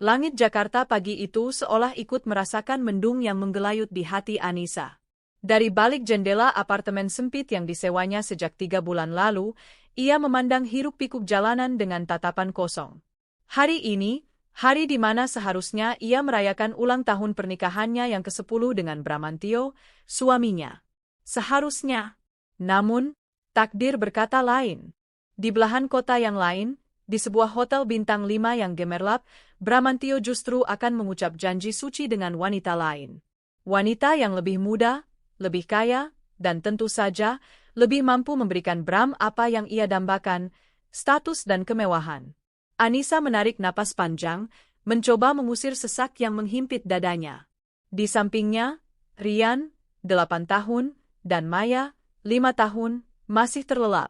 Langit Jakarta pagi itu seolah ikut merasakan mendung yang menggelayut di hati Anissa. Dari balik jendela apartemen sempit yang disewanya sejak 3 bulan lalu, ia memandang hiruk-pikuk jalanan dengan tatapan kosong. Hari ini, hari di mana seharusnya ia merayakan ulang tahun pernikahannya yang ke-10 dengan Bramantio, suaminya. Seharusnya. Namun, takdir berkata lain. Di belahan kota yang lain, di sebuah hotel bintang 5 yang gemerlap, Bramantio justru akan mengucap janji suci dengan wanita lain. Wanita yang lebih muda, lebih kaya, dan tentu saja, lebih mampu memberikan Bram apa yang ia dambakan, status dan kemewahan. Anissa menarik napas panjang, mencoba mengusir sesak yang menghimpit dadanya. Di sampingnya, Rian, 8 tahun, dan Maya, 5 tahun, masih terlelap.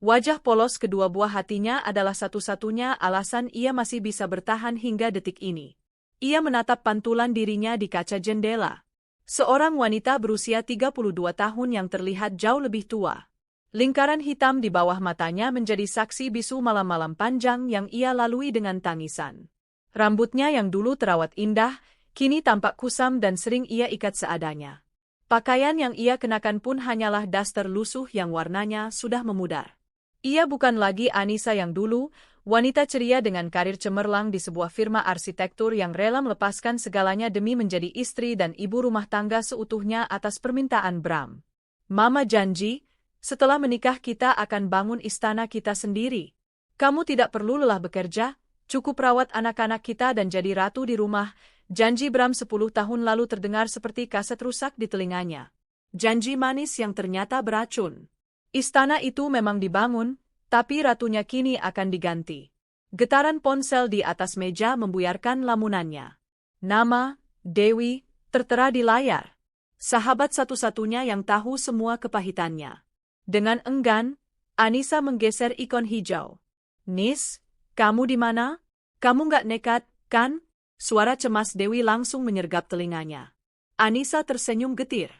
Wajah polos kedua buah hatinya adalah satu-satunya alasan ia masih bisa bertahan hingga detik ini. Ia menatap pantulan dirinya di kaca jendela. Seorang wanita berusia 32 tahun yang terlihat jauh lebih tua. Lingkaran hitam di bawah matanya menjadi saksi bisu malam-malam panjang yang ia lalui dengan tangisan. Rambutnya yang dulu terawat indah, kini tampak kusam dan sering ia ikat seadanya. Pakaian yang ia kenakan pun hanyalah daster lusuh yang warnanya sudah memudar. Ia bukan lagi Anissa yang dulu, wanita ceria dengan karir cemerlang di sebuah firma arsitektur yang rela melepaskan segalanya demi menjadi istri dan ibu rumah tangga seutuhnya atas permintaan Bram. Mama janji, setelah menikah kita akan bangun istana kita sendiri. Kamu tidak perlu lelah bekerja, cukup rawat anak-anak kita dan jadi ratu di rumah. Janji Bram 10 tahun lalu terdengar seperti kaset rusak di telinganya. Janji manis yang ternyata beracun. Istana itu memang dibangun, tapi ratunya kini akan diganti. Getaran ponsel di atas meja membuyarkan lamunannya. Nama, Dewi, tertera di layar. Sahabat satu-satunya yang tahu semua kepahitannya. Dengan enggan, Anissa menggeser ikon hijau. Nis, kamu di mana? Kamu nggak nekat, kan? Suara cemas Dewi langsung menyergap telinganya. Anissa tersenyum getir.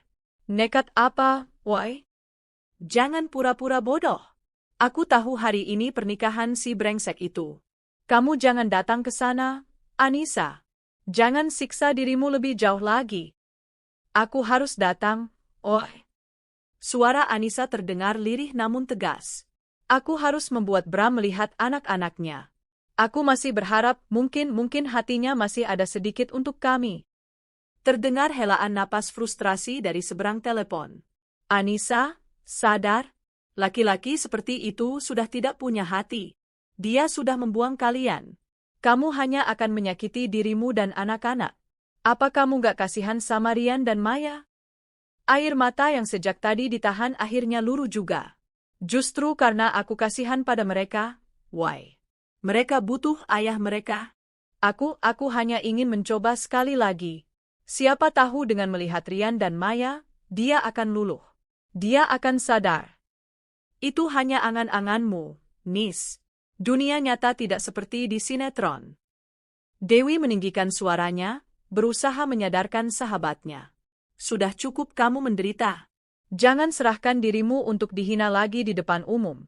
Nekat apa, woi? Jangan pura-pura bodoh. Aku tahu hari ini pernikahan si brengsek itu. Kamu jangan datang ke sana, Anissa. Jangan siksa dirimu lebih jauh lagi. Aku harus datang, oi. Suara Anissa terdengar lirih namun tegas. Aku harus membuat Bram melihat anak-anaknya. Aku masih berharap mungkin hatinya masih ada sedikit untuk kami. Terdengar helaan napas frustrasi dari seberang telepon. Anissa, sadar, laki-laki seperti itu sudah tidak punya hati. Dia sudah membuang kalian. Kamu hanya akan menyakiti dirimu dan anak-anak. Apa kamu gak kasihan sama Rian dan Maya? Air mata yang sejak tadi ditahan akhirnya luruh juga. Justru karena aku kasihan pada mereka, why? Mereka butuh ayah mereka. Aku hanya ingin mencoba sekali lagi. Siapa tahu dengan melihat Rian dan Maya, dia akan luluh. Dia akan sadar. Itu hanya angan-anganmu, Nis. Dunia nyata tidak seperti di sinetron. Dewi meninggikan suaranya, berusaha menyadarkan sahabatnya. Sudah cukup kamu menderita. Jangan serahkan dirimu untuk dihina lagi di depan umum.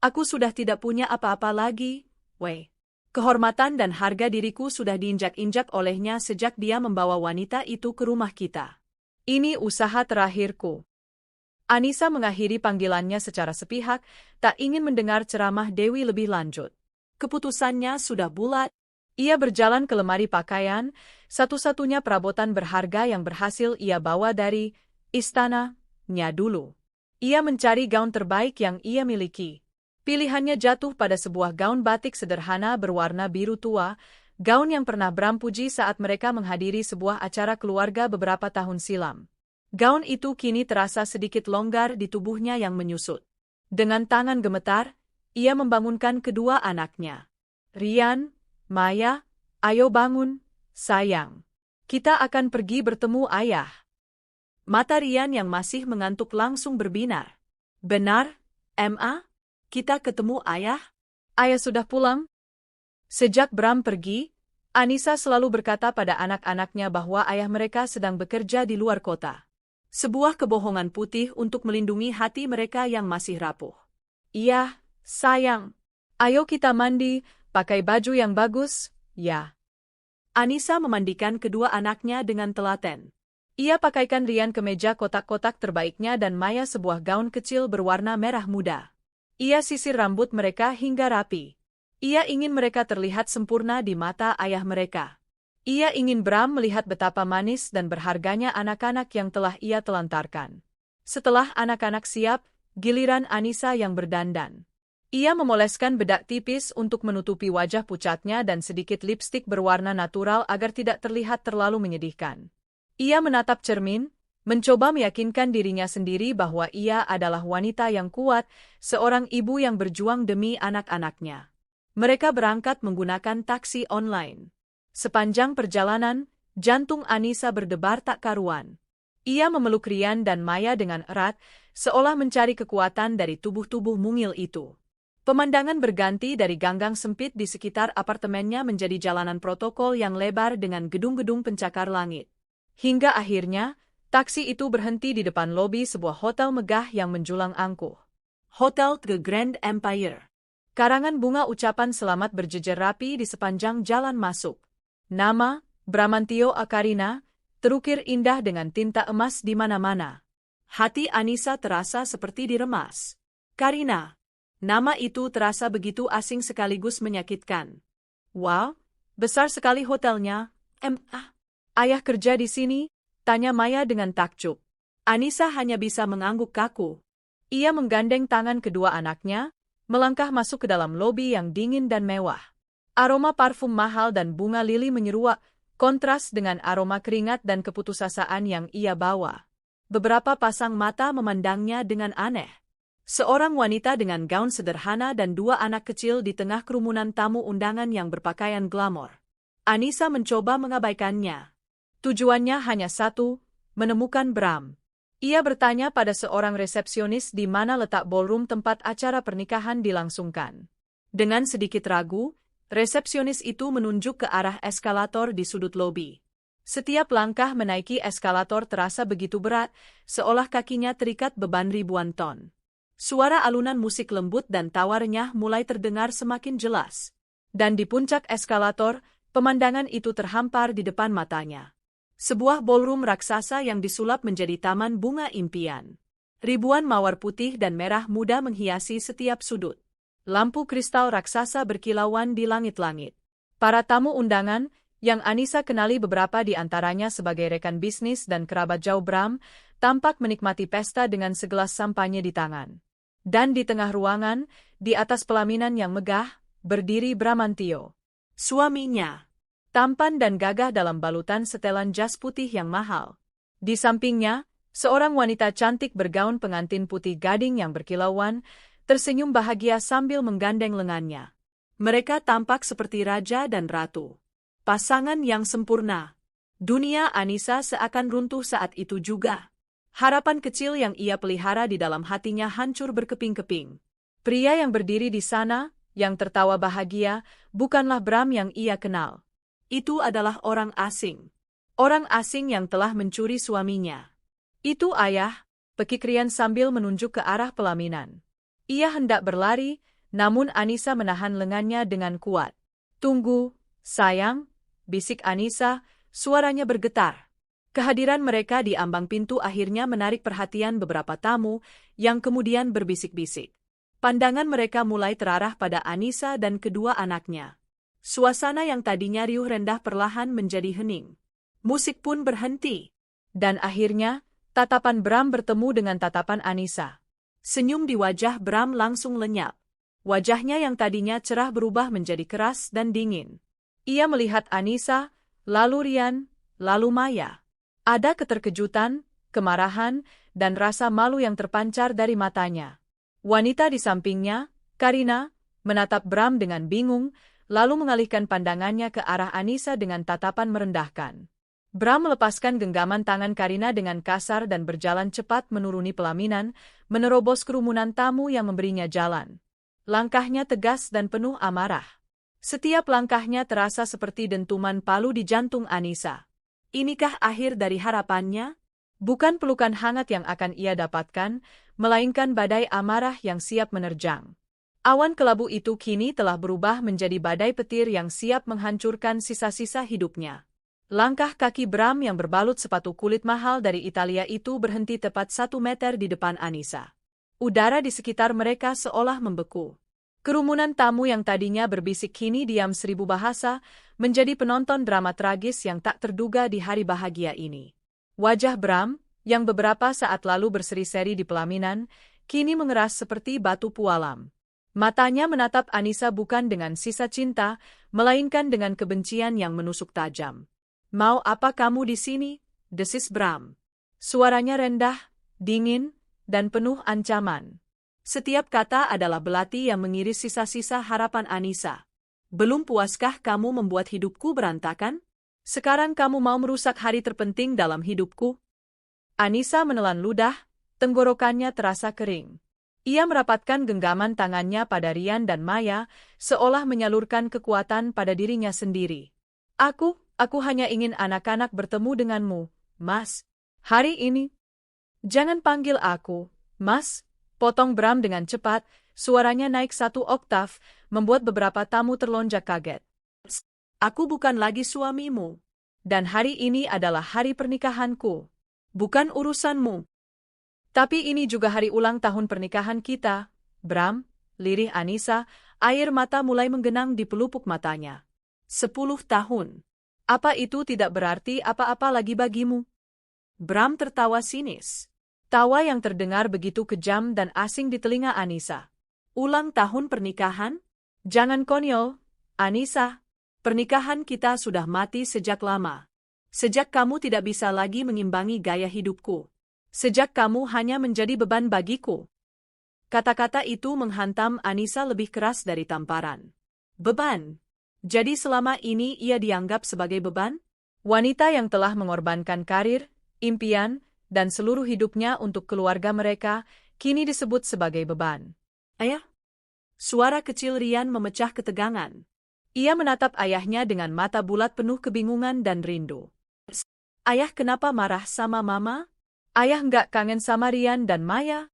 Aku sudah tidak punya apa-apa lagi, weh. Kehormatan dan harga diriku sudah diinjak-injak olehnya sejak dia membawa wanita itu ke rumah kita. Ini usaha terakhirku. Anissa mengakhiri panggilannya secara sepihak, tak ingin mendengar ceramah Dewi lebih lanjut. Keputusannya sudah bulat. Ia berjalan ke lemari pakaian, satu-satunya perabotan berharga yang berhasil ia bawa dari istananya dulu. Ia mencari gaun terbaik yang ia miliki. Pilihannya jatuh pada sebuah gaun batik sederhana berwarna biru tua, gaun yang pernah Bram puji saat mereka menghadiri sebuah acara keluarga beberapa tahun silam. Gaun itu kini terasa sedikit longgar di tubuhnya yang menyusut. Dengan tangan gemetar, ia membangunkan kedua anaknya. Rian, Maya, ayo bangun, sayang. Kita akan pergi bertemu ayah. Mata Rian yang masih mengantuk langsung berbinar. Benar, Ma? Kita ketemu ayah? Ayah sudah pulang? Sejak Bram pergi, Anissa selalu berkata pada anak-anaknya bahwa ayah mereka sedang bekerja di luar kota. Sebuah kebohongan putih untuk melindungi hati mereka yang masih rapuh. Iya, sayang. Ayo kita mandi, pakai baju yang bagus, ya. Anissa memandikan kedua anaknya dengan telaten. Ia pakaikan Rian kemeja kotak-kotak terbaiknya dan Maya sebuah gaun kecil berwarna merah muda. Ia sisir rambut mereka hingga rapi. Ia ingin mereka terlihat sempurna di mata ayah mereka. Ia ingin Bram melihat betapa manis dan berharganya anak-anak yang telah ia telantarkan. Setelah anak-anak siap, giliran Anissa yang berdandan. Ia memoleskan bedak tipis untuk menutupi wajah pucatnya dan sedikit lipstik berwarna natural agar tidak terlihat terlalu menyedihkan. Ia menatap cermin, mencoba meyakinkan dirinya sendiri bahwa ia adalah wanita yang kuat, seorang ibu yang berjuang demi anak-anaknya. Mereka berangkat menggunakan taksi online. Sepanjang perjalanan, jantung Anissa berdebar tak karuan. Ia memeluk Rian dan Maya dengan erat, seolah mencari kekuatan dari tubuh-tubuh mungil itu. Pemandangan berganti dari ganggang sempit di sekitar apartemennya menjadi jalanan protokol yang lebar dengan gedung-gedung pencakar langit. Hingga akhirnya, taksi itu berhenti di depan lobi sebuah hotel megah yang menjulang angkuh. Hotel The Grand Empire. Karangan bunga ucapan selamat berjejer rapi di sepanjang jalan masuk. Nama, Bramantio Akarina, terukir indah dengan tinta emas di mana-mana. Hati Anissa terasa seperti diremas. Karina. Nama itu terasa begitu asing sekaligus menyakitkan. Wow, besar sekali hotelnya. Ayah kerja di sini? Tanya Maya dengan takjub. Anissa hanya bisa mengangguk kaku. Ia menggandeng tangan kedua anaknya, melangkah masuk ke dalam lobi yang dingin dan mewah. Aroma parfum mahal dan bunga lili menyeruak, kontras dengan aroma keringat dan keputusasaan yang ia bawa. Beberapa pasang mata memandangnya dengan aneh. Seorang wanita dengan gaun sederhana dan dua anak kecil di tengah kerumunan tamu undangan yang berpakaian glamor. Anissa mencoba mengabaikannya. Tujuannya hanya satu, menemukan Bram. Ia bertanya pada seorang resepsionis di mana letak ballroom tempat acara pernikahan dilangsungkan. Dengan sedikit ragu, resepsionis itu menunjuk ke arah eskalator di sudut lobi. Setiap langkah menaiki eskalator terasa begitu berat, seolah kakinya terikat beban ribuan ton. Suara alunan musik lembut dan tawa renyah mulai terdengar semakin jelas. Dan di puncak eskalator, pemandangan itu terhampar di depan matanya. Sebuah ballroom raksasa yang disulap menjadi taman bunga impian. Ribuan mawar putih dan merah muda menghiasi setiap sudut. Lampu kristal raksasa berkilauan di langit-langit. Para tamu undangan, yang Anissa kenali beberapa di antaranya sebagai rekan bisnis dan kerabat jauh Bram, tampak menikmati pesta dengan segelas sampanye di tangan. Dan di tengah ruangan, di atas pelaminan yang megah, berdiri Bramantio. Suaminya. Tampan dan gagah dalam balutan setelan jas putih yang mahal. Di sampingnya, seorang wanita cantik bergaun pengantin putih gading yang berkilauan, tersenyum bahagia sambil menggandeng lengannya. Mereka tampak seperti raja dan ratu. Pasangan yang sempurna. Dunia Anissa seakan runtuh saat itu juga. Harapan kecil yang ia pelihara di dalam hatinya hancur berkeping-keping. Pria yang berdiri di sana, yang tertawa bahagia, bukanlah Bram yang ia kenal. Itu adalah orang asing. Orang asing yang telah mencuri suaminya. Itu ayah, pekik Rian sambil menunjuk ke arah pelaminan. Ia hendak berlari, namun Anissa menahan lengannya dengan kuat. Tunggu, sayang, bisik Anissa, suaranya bergetar. Kehadiran mereka di ambang pintu akhirnya menarik perhatian beberapa tamu, yang kemudian berbisik-bisik. Pandangan mereka mulai terarah pada Anissa dan kedua anaknya. Suasana yang tadinya riuh rendah perlahan menjadi hening. Musik pun berhenti. Dan akhirnya, tatapan Bram bertemu dengan tatapan Anissa. Senyum di wajah Bram langsung lenyap. Wajahnya yang tadinya cerah berubah menjadi keras dan dingin. Ia melihat Anissa, lalu Rian, lalu Maya. Ada keterkejutan, kemarahan, dan rasa malu yang terpancar dari matanya. Wanita di sampingnya, Karina, menatap Bram dengan bingung, lalu mengalihkan pandangannya ke arah Anissa dengan tatapan merendahkan. Bram melepaskan genggaman tangan Karina dengan kasar dan berjalan cepat menuruni pelaminan, menerobos kerumunan tamu yang memberinya jalan. Langkahnya tegas dan penuh amarah. Setiap langkahnya terasa seperti dentuman palu di jantung Anissa. Inikah akhir dari harapannya? Bukan pelukan hangat yang akan ia dapatkan, melainkan badai amarah yang siap menerjang. Awan kelabu itu kini telah berubah menjadi badai petir yang siap menghancurkan sisa-sisa hidupnya. Langkah kaki Bram yang berbalut sepatu kulit mahal dari Italia itu berhenti tepat 1 meter di depan Anissa. Udara di sekitar mereka seolah membeku. Kerumunan tamu yang tadinya berbisik kini diam 1000 bahasa, menjadi penonton drama tragis yang tak terduga di hari bahagia ini. Wajah Bram, yang beberapa saat lalu berseri-seri di pelaminan, kini mengeras seperti batu pualam. Matanya menatap Anissa bukan dengan sisa cinta, melainkan dengan kebencian yang menusuk tajam. "Mau apa kamu di sini?" desis Bram. Suaranya rendah, dingin, dan penuh ancaman. Setiap kata adalah belati yang mengiris sisa-sisa harapan Anissa. "Belum puaskah kamu membuat hidupku berantakan? Sekarang kamu mau merusak hari terpenting dalam hidupku?" Anissa menelan ludah, tenggorokannya terasa kering. Ia merapatkan genggaman tangannya pada Rian dan Maya, seolah menyalurkan kekuatan pada dirinya sendiri. Aku hanya ingin anak-anak bertemu denganmu, Mas. Hari ini." "Jangan panggil aku, Mas," potong Bram dengan cepat, suaranya naik 1 oktav, membuat beberapa tamu terlonjak kaget. "Aku bukan lagi suamimu. Dan hari ini adalah hari pernikahanku. Bukan urusanmu." "Tapi ini juga hari ulang tahun pernikahan kita, Bram," lirih Anissa, air mata mulai menggenang di pelupuk matanya. 10 tahun. Apa itu tidak berarti apa-apa lagi bagimu?" Bram tertawa sinis. Tawa yang terdengar begitu kejam dan asing di telinga Anissa. "Ulang tahun pernikahan? Jangan konyol, Anissa. Pernikahan kita sudah mati sejak lama. Sejak kamu tidak bisa lagi mengimbangi gaya hidupku. Sejak kamu hanya menjadi beban bagiku." Kata-kata itu menghantam Anissa lebih keras dari tamparan. Beban? Jadi selama ini ia dianggap sebagai beban? Wanita yang telah mengorbankan karir, impian, dan seluruh hidupnya untuk keluarga mereka, kini disebut sebagai beban. "Ayah?" Suara kecil Rian memecah ketegangan. Ia menatap ayahnya dengan mata bulat penuh kebingungan dan rindu. "Ayah kenapa marah sama Mama? Ayah nggak kangen sama Rian dan Maya?"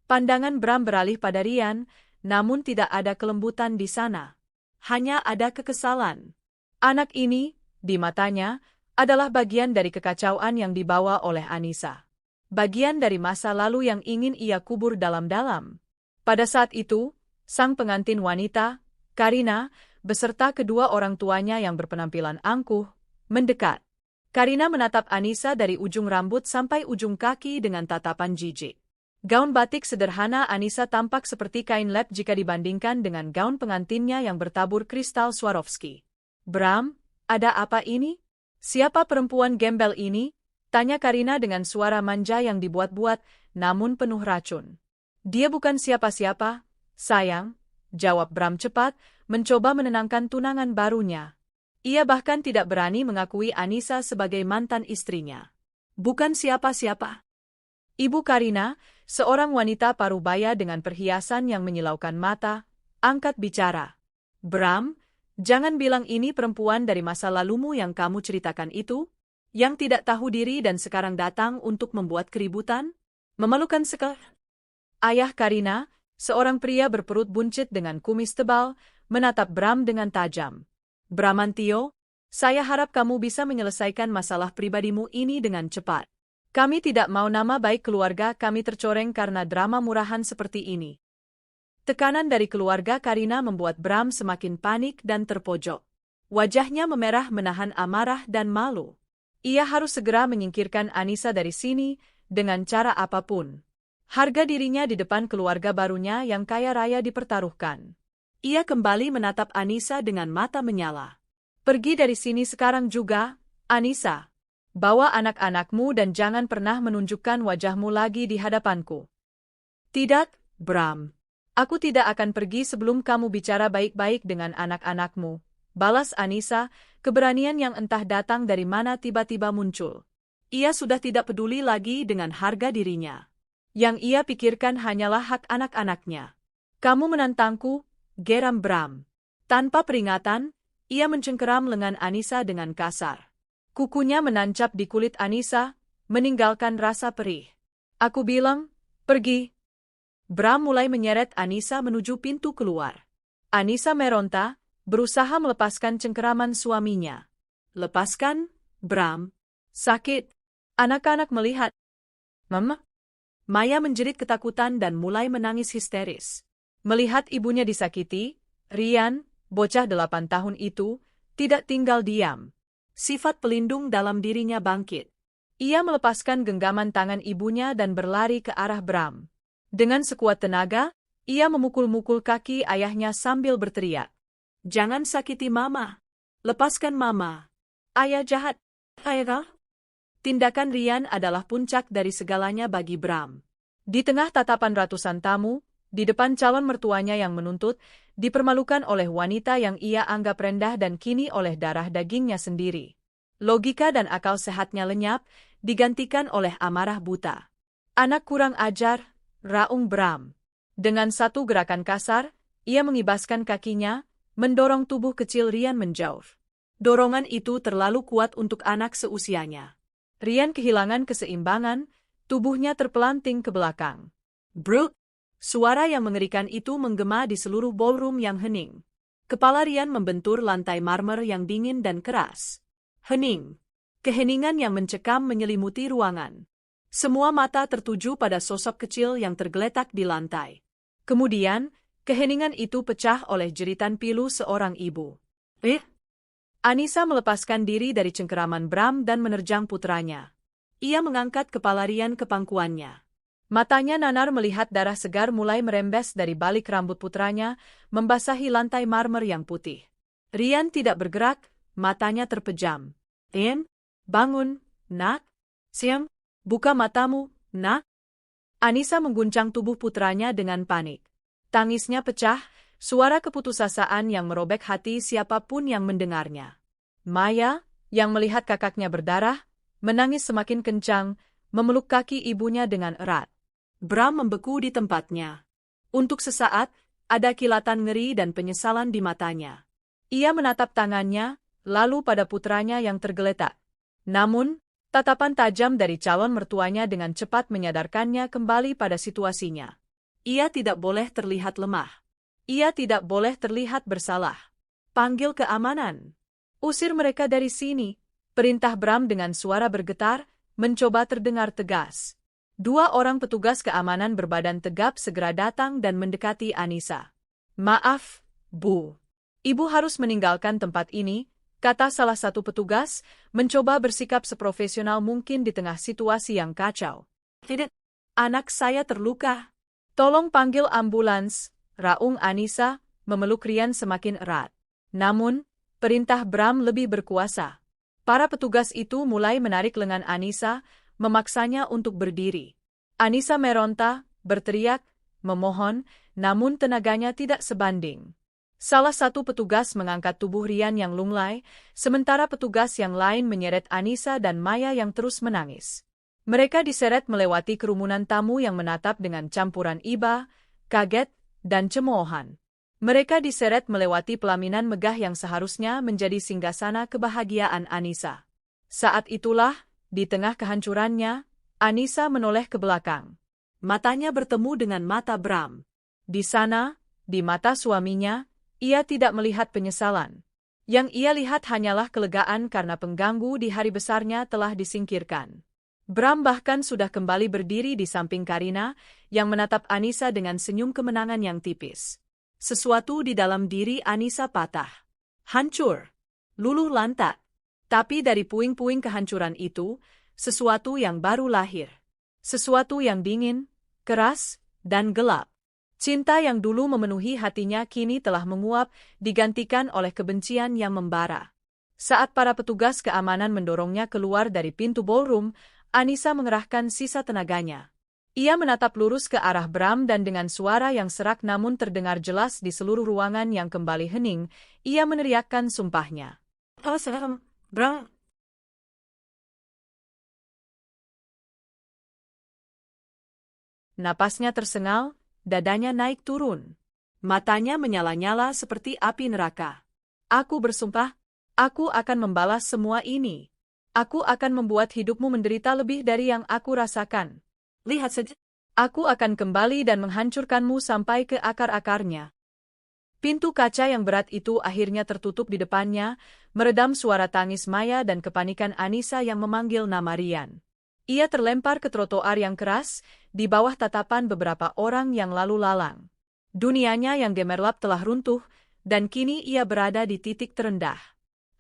Pandangan Bram beralih pada Rian, namun tidak ada kelembutan di sana. Hanya ada kekesalan. Anak ini, di matanya, adalah bagian dari kekacauan yang dibawa oleh Anissa. Bagian dari masa lalu yang ingin ia kubur dalam-dalam. Pada saat itu, sang pengantin wanita, Karina, beserta kedua orang tuanya yang berpenampilan angkuh, mendekat. Karina menatap Anissa dari ujung rambut sampai ujung kaki dengan tatapan jijik. Gaun batik sederhana Anissa tampak seperti kain lap jika dibandingkan dengan gaun pengantinnya yang bertabur kristal Swarovski. "Bram, ada apa ini? Siapa perempuan gembel ini?" tanya Karina dengan suara manja yang dibuat-buat, namun penuh racun. "Dia bukan siapa-siapa, sayang," jawab Bram cepat, mencoba menenangkan tunangan barunya. Ia bahkan tidak berani mengakui Anissa sebagai mantan istrinya. "Bukan siapa-siapa." Ibu Karina, seorang wanita parubaya dengan perhiasan yang menyilaukan mata, angkat bicara. "Bram, jangan bilang ini perempuan dari masa lalumu yang kamu ceritakan itu, yang tidak tahu diri dan sekarang datang untuk membuat keributan? Memalukan sekali." Ayah Karina, seorang pria berperut buncit dengan kumis tebal, menatap Bram dengan tajam. "Bramantio, saya harap kamu bisa menyelesaikan masalah pribadimu ini dengan cepat. Kami tidak mau nama baik keluarga kami tercoreng karena drama murahan seperti ini." Tekanan dari keluarga Karina membuat Bram semakin panik dan terpojok. Wajahnya memerah menahan amarah dan malu. Ia harus segera menyingkirkan Anissa dari sini, dengan cara apapun. Harga dirinya di depan keluarga barunya yang kaya raya dipertaruhkan. Ia kembali menatap Anissa dengan mata menyala. "Pergi dari sini sekarang juga, Anissa. Bawa anak-anakmu dan jangan pernah menunjukkan wajahmu lagi di hadapanku." "Tidak, Bram. Aku tidak akan pergi sebelum kamu bicara baik-baik dengan anak-anakmu," balas Anissa, keberanian yang entah datang dari mana tiba-tiba muncul. Ia sudah tidak peduli lagi dengan harga dirinya. Yang ia pikirkan hanyalah hak anak-anaknya. "Kamu menantangku?" geram Bram. Tanpa peringatan, ia mencengkeram lengan Anissa dengan kasar. Kukunya menancap di kulit Anissa, meninggalkan rasa perih. "Aku bilang, pergi." Bram mulai menyeret Anissa menuju pintu keluar. Anissa meronta, berusaha melepaskan cengkeraman suaminya. Lepaskan, Bram. Sakit. Anak-anak melihat. Mama? Maya menjerit ketakutan dan mulai menangis histeris. Melihat ibunya disakiti, Rian, bocah 8 tahun itu, tidak tinggal diam. Sifat pelindung dalam dirinya bangkit. Ia melepaskan genggaman tangan ibunya dan berlari ke arah Bram. Dengan sekuat tenaga, ia memukul-mukul kaki ayahnya sambil berteriak. Jangan sakiti Mama. Lepaskan Mama. Ayah jahat. Ayah. Tindakan Rian adalah puncak dari segalanya bagi Bram. Di tengah tatapan ratusan tamu, di depan calon mertuanya yang menuntut, dipermalukan oleh wanita yang ia anggap rendah dan kini oleh darah dagingnya sendiri. Logika dan akal sehatnya lenyap, digantikan oleh amarah buta. Anak kurang ajar, raung Bram. Dengan satu gerakan kasar, ia mengibaskan kakinya, mendorong tubuh kecil Rian menjauh. Dorongan itu terlalu kuat untuk anak seusianya. Rian kehilangan keseimbangan, tubuhnya terpelanting ke belakang. Brut! Suara yang mengerikan itu menggema di seluruh ballroom yang hening. Kepala Rian membentur lantai marmer yang dingin dan keras. Hening. Keheningan yang mencekam menyelimuti ruangan. Semua mata tertuju pada sosok kecil yang tergeletak di lantai. Kemudian, keheningan itu pecah oleh jeritan pilu seorang ibu. Anissa melepaskan diri dari cengkeraman Bram dan menerjang putranya. Ia mengangkat kepala Rian ke pangkuannya. Matanya nanar melihat darah segar mulai merembes dari balik rambut putranya, membasahi lantai marmer yang putih. Rian tidak bergerak, matanya terpejam. Bangun, nak. Siang. Buka matamu, nak. Anissa mengguncang tubuh putranya dengan panik. Tangisnya pecah, suara keputusasaan yang merobek hati siapapun yang mendengarnya. Maya, yang melihat kakaknya berdarah, menangis semakin kencang, memeluk kaki ibunya dengan erat. Bram membeku di tempatnya. Untuk sesaat, ada kilatan ngeri dan penyesalan di matanya. Ia menatap tangannya, lalu pada putranya yang tergeletak. Namun, tatapan tajam dari calon mertuanya dengan cepat menyadarkannya kembali pada situasinya. Ia tidak boleh terlihat lemah. Ia tidak boleh terlihat bersalah. Panggil keamanan. Usir mereka dari sini. Perintah Bram dengan suara bergetar, mencoba terdengar tegas. 2 orang petugas keamanan berbadan tegap segera datang dan mendekati Anissa. Maaf, Bu. Ibu harus meninggalkan tempat ini, kata salah satu petugas, mencoba bersikap seprofesional mungkin di tengah situasi yang kacau. Tidak, anak saya terluka. Tolong panggil ambulans, raung Anissa, memeluk Rian semakin erat. Namun, perintah Bram lebih berkuasa. Para petugas itu mulai menarik lengan Anissa, memaksanya untuk berdiri. Anissa meronta, berteriak, memohon, namun tenaganya tidak sebanding. Salah satu petugas mengangkat tubuh Rian yang lunglai, sementara petugas yang lain menyeret Anissa dan Maya yang terus menangis. Mereka diseret melewati kerumunan tamu yang menatap dengan campuran iba, kaget, dan cemoohan. Mereka diseret melewati pelaminan megah yang seharusnya menjadi singgasana kebahagiaan Anissa. Saat itulah, di tengah kehancurannya, Anissa menoleh ke belakang. Matanya bertemu dengan mata Bram. Di sana, di mata suaminya, ia tidak melihat penyesalan. Yang ia lihat hanyalah kelegaan karena pengganggu di hari besarnya telah disingkirkan. Bram bahkan sudah kembali berdiri di samping Karina, yang menatap Anissa dengan senyum kemenangan yang tipis. Sesuatu di dalam diri Anissa patah. Hancur. Luluh lantak. Tapi dari puing-puing kehancuran itu, sesuatu yang baru lahir. Sesuatu yang dingin, keras, dan gelap. Cinta yang dulu memenuhi hatinya kini telah menguap, digantikan oleh kebencian yang membara. Saat para petugas keamanan mendorongnya keluar dari pintu ballroom, Anissa mengerahkan sisa tenaganya. Ia menatap lurus ke arah Bram dan dengan suara yang serak namun terdengar jelas di seluruh ruangan yang kembali hening, ia meneriakkan sumpahnya. Bram. Napasnya tersengal, dadanya naik turun. Matanya menyala-nyala seperti api neraka. Aku bersumpah, aku akan membalas semua ini. Aku akan membuat hidupmu menderita lebih dari yang aku rasakan. Lihat saja. Aku akan kembali dan menghancurkanmu sampai ke akar-akarnya. Pintu kaca yang berat itu akhirnya tertutup di depannya, meredam suara tangis Maya dan kepanikan Anissa yang memanggil nama Rian. Ia terlempar ke trotoar yang keras, di bawah tatapan beberapa orang yang lalu lalang. Dunianya yang gemerlap telah runtuh, dan kini ia berada di titik terendah.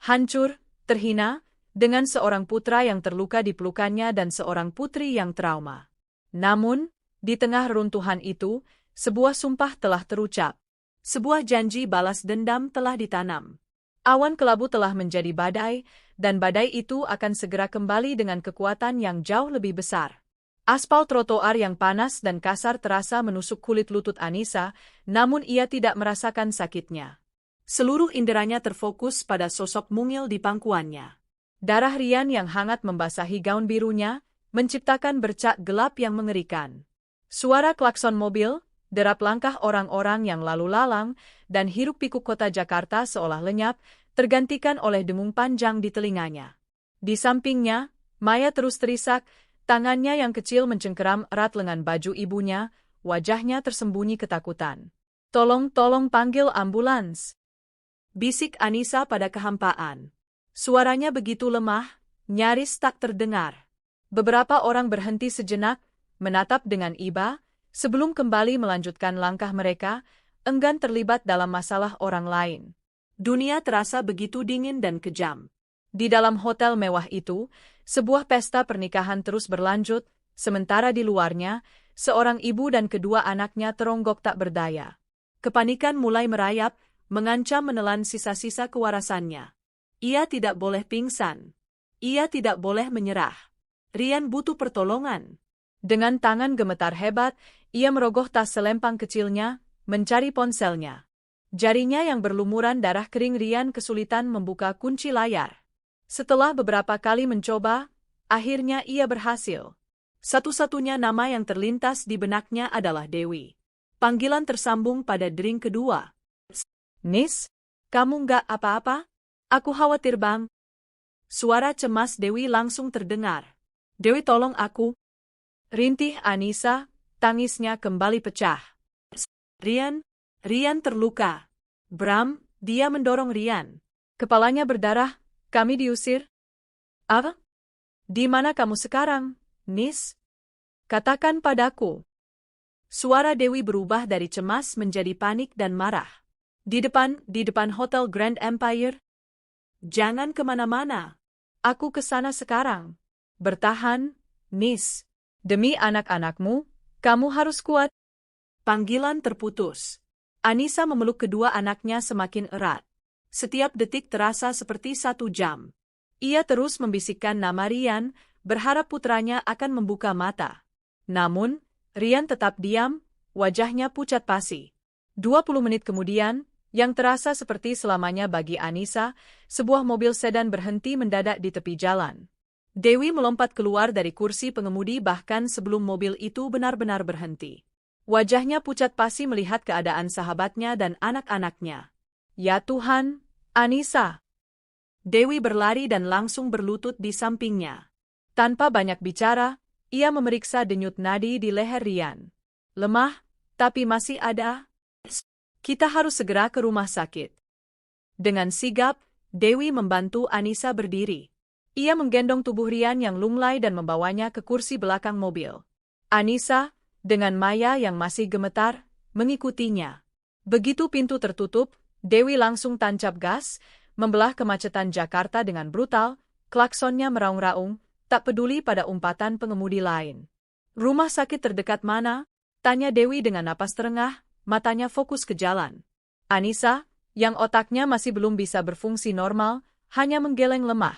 Hancur, terhina, dengan seorang putra yang terluka di pelukannya dan seorang putri yang trauma. Namun, di tengah runtuhan itu, sebuah sumpah telah terucap. Sebuah janji balas dendam telah ditanam. Awan kelabu telah menjadi badai, dan badai itu akan segera kembali dengan kekuatan yang jauh lebih besar. Aspal trotoar yang panas dan kasar terasa menusuk kulit lutut Anissa, namun ia tidak merasakan sakitnya. Seluruh inderanya terfokus pada sosok mungil di pangkuannya. Darah Rian yang hangat membasahi gaun birunya, menciptakan bercak gelap yang mengerikan. Suara klakson mobil, derap langkah orang-orang yang lalu lalang, dan hiruk-pikuk kota Jakarta seolah lenyap, tergantikan oleh dengung panjang di telinganya. Di sampingnya, Maya terus terisak, tangannya yang kecil mencengkeram erat lengan baju ibunya, wajahnya tersembunyi ketakutan. Tolong panggil ambulans. Bisik Anissa pada kehampaan. Suaranya begitu lemah, nyaris tak terdengar. Beberapa orang berhenti sejenak, menatap dengan iba, sebelum kembali melanjutkan langkah mereka, enggan terlibat dalam masalah orang lain. Dunia terasa begitu dingin dan kejam. Di dalam hotel mewah itu, sebuah pesta pernikahan terus berlanjut, sementara di luarnya, seorang ibu dan kedua anaknya teronggok tak berdaya. Kepanikan mulai merayap, mengancam menelan sisa-sisa kewarasannya. Ia tidak boleh pingsan. Ia tidak boleh menyerah. Rian butuh pertolongan. Dengan tangan gemetar hebat, ia merogoh tas selempang kecilnya, mencari ponselnya. Jarinya yang berlumuran darah kering Rian kesulitan membuka kunci layar. Setelah beberapa kali mencoba, akhirnya ia berhasil. Satu-satunya nama yang terlintas di benaknya adalah Dewi. Panggilan tersambung pada dering kedua. Nis, kamu nggak apa-apa? Aku khawatir bang. Suara cemas Dewi langsung terdengar. Dewi tolong aku. Rintih Anissa, tangisnya kembali pecah. Rian terluka. Bram, dia mendorong Rian. Kepalanya berdarah, kami diusir. Apa? Di mana kamu sekarang, Nis? Katakan padaku. Suara Dewi berubah dari cemas menjadi panik dan marah. Di depan Hotel Grand Empire. Jangan kemana-mana. Aku ke sana sekarang. Bertahan, Nis. Demi anak-anakmu, kamu harus kuat. Panggilan terputus. Anissa memeluk kedua anaknya semakin erat. Setiap detik terasa seperti 1 jam. Ia terus membisikkan nama Rian, berharap putranya akan membuka mata. Namun, Rian tetap diam, wajahnya pucat pasi. 20 menit kemudian, yang terasa seperti selamanya bagi Anissa, sebuah mobil sedan berhenti mendadak di tepi jalan. Dewi melompat keluar dari kursi pengemudi bahkan sebelum mobil itu benar-benar berhenti. Wajahnya pucat pasi melihat keadaan sahabatnya dan anak-anaknya. Ya Tuhan, Anissa! Dewi berlari dan langsung berlutut di sampingnya. Tanpa banyak bicara, ia memeriksa denyut nadi di leher Rian. Lemah, tapi masih ada. Kita harus segera ke rumah sakit. Dengan sigap, Dewi membantu Anissa berdiri. Ia menggendong tubuh Rian yang lunglai dan membawanya ke kursi belakang mobil. Anissa, dengan Maya yang masih gemetar, mengikutinya. Begitu pintu tertutup, Dewi langsung tancap gas, membelah kemacetan Jakarta dengan brutal, klaksonnya meraung-raung, tak peduli pada umpatan pengemudi lain. Rumah sakit terdekat mana? Tanya Dewi dengan napas terengah, matanya fokus ke jalan. Anissa, yang otaknya masih belum bisa berfungsi normal, hanya menggeleng lemah.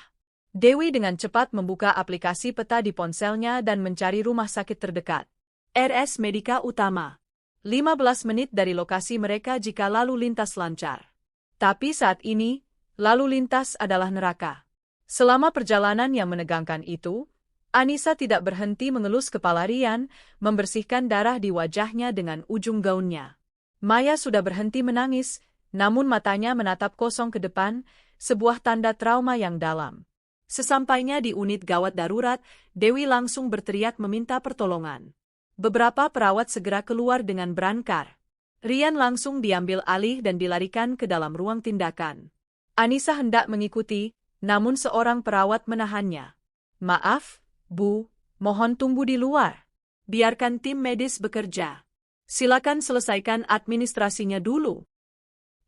Dewi dengan cepat membuka aplikasi peta di ponselnya dan mencari rumah sakit terdekat. RS Medika Utama. 15 menit dari lokasi mereka jika lalu lintas lancar. Tapi saat ini, lalu lintas adalah neraka. Selama perjalanan yang menegangkan itu, Anissa tidak berhenti mengelus kepala Rian, membersihkan darah di wajahnya dengan ujung gaunnya. Maya sudah berhenti menangis, namun matanya menatap kosong ke depan, sebuah tanda trauma yang dalam. Sesampainya di unit gawat darurat, Dewi langsung berteriak meminta pertolongan. Beberapa perawat segera keluar dengan berankar. Rian langsung diambil alih dan dilarikan ke dalam ruang tindakan. Anissa hendak mengikuti, namun seorang perawat menahannya. "Maaf, Bu, mohon tunggu di luar. Biarkan tim medis bekerja. Silakan selesaikan administrasinya dulu."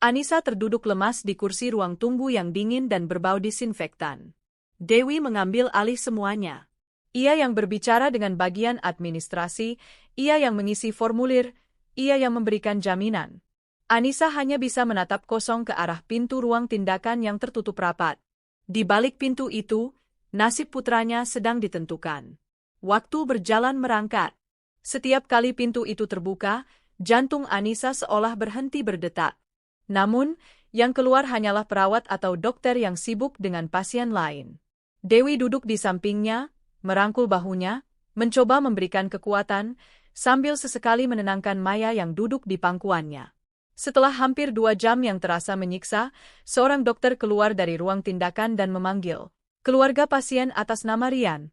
Anissa terduduk lemas di kursi ruang tunggu yang dingin dan berbau disinfektan. Dewi mengambil alih semuanya. Ia yang berbicara dengan bagian administrasi, ia yang mengisi formulir, ia yang memberikan jaminan. Anissa hanya bisa menatap kosong ke arah pintu ruang tindakan yang tertutup rapat. Di balik pintu itu, nasib putranya sedang ditentukan. Waktu berjalan merangkak. Setiap kali pintu itu terbuka, jantung Anissa seolah berhenti berdetak. Namun, yang keluar hanyalah perawat atau dokter yang sibuk dengan pasien lain. Dewi duduk di sampingnya, merangkul bahunya, mencoba memberikan kekuatan, sambil sesekali menenangkan Maya yang duduk di pangkuannya. Setelah hampir 2 jam yang terasa menyiksa, seorang dokter keluar dari ruang tindakan dan memanggil keluarga pasien atas nama Rian.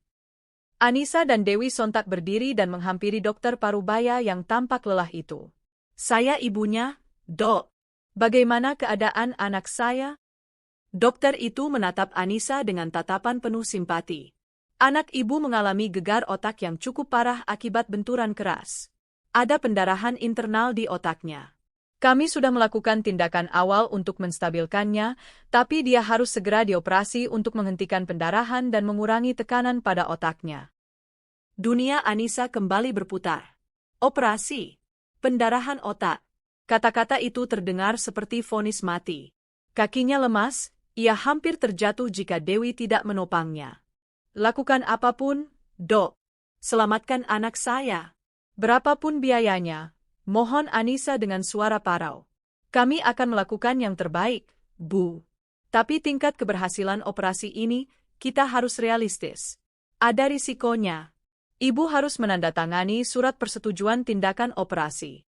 Anissa dan Dewi sontak berdiri dan menghampiri dokter Parubaya yang tampak lelah itu. "Saya ibunya, Dok. Bagaimana keadaan anak saya?" Dokter itu menatap Anissa dengan tatapan penuh simpati. "Anak ibu mengalami gegar otak yang cukup parah akibat benturan keras. Ada pendarahan internal di otaknya. Kami sudah melakukan tindakan awal untuk menstabilkannya, tapi dia harus segera dioperasi untuk menghentikan pendarahan dan mengurangi tekanan pada otaknya." Dunia Anissa kembali berputar. Operasi. Pendarahan otak. Kata-kata itu terdengar seperti vonis mati. Kakinya lemas, ia hampir terjatuh jika Dewi tidak menopangnya. "Lakukan apapun, Dok. Selamatkan anak saya. Berapapun biayanya." Mohon Anissa dengan suara parau. "Kami akan melakukan yang terbaik, Bu. Tapi tingkat keberhasilan operasi ini, kita harus realistis. Ada risikonya. Ibu harus menandatangani surat persetujuan tindakan operasi."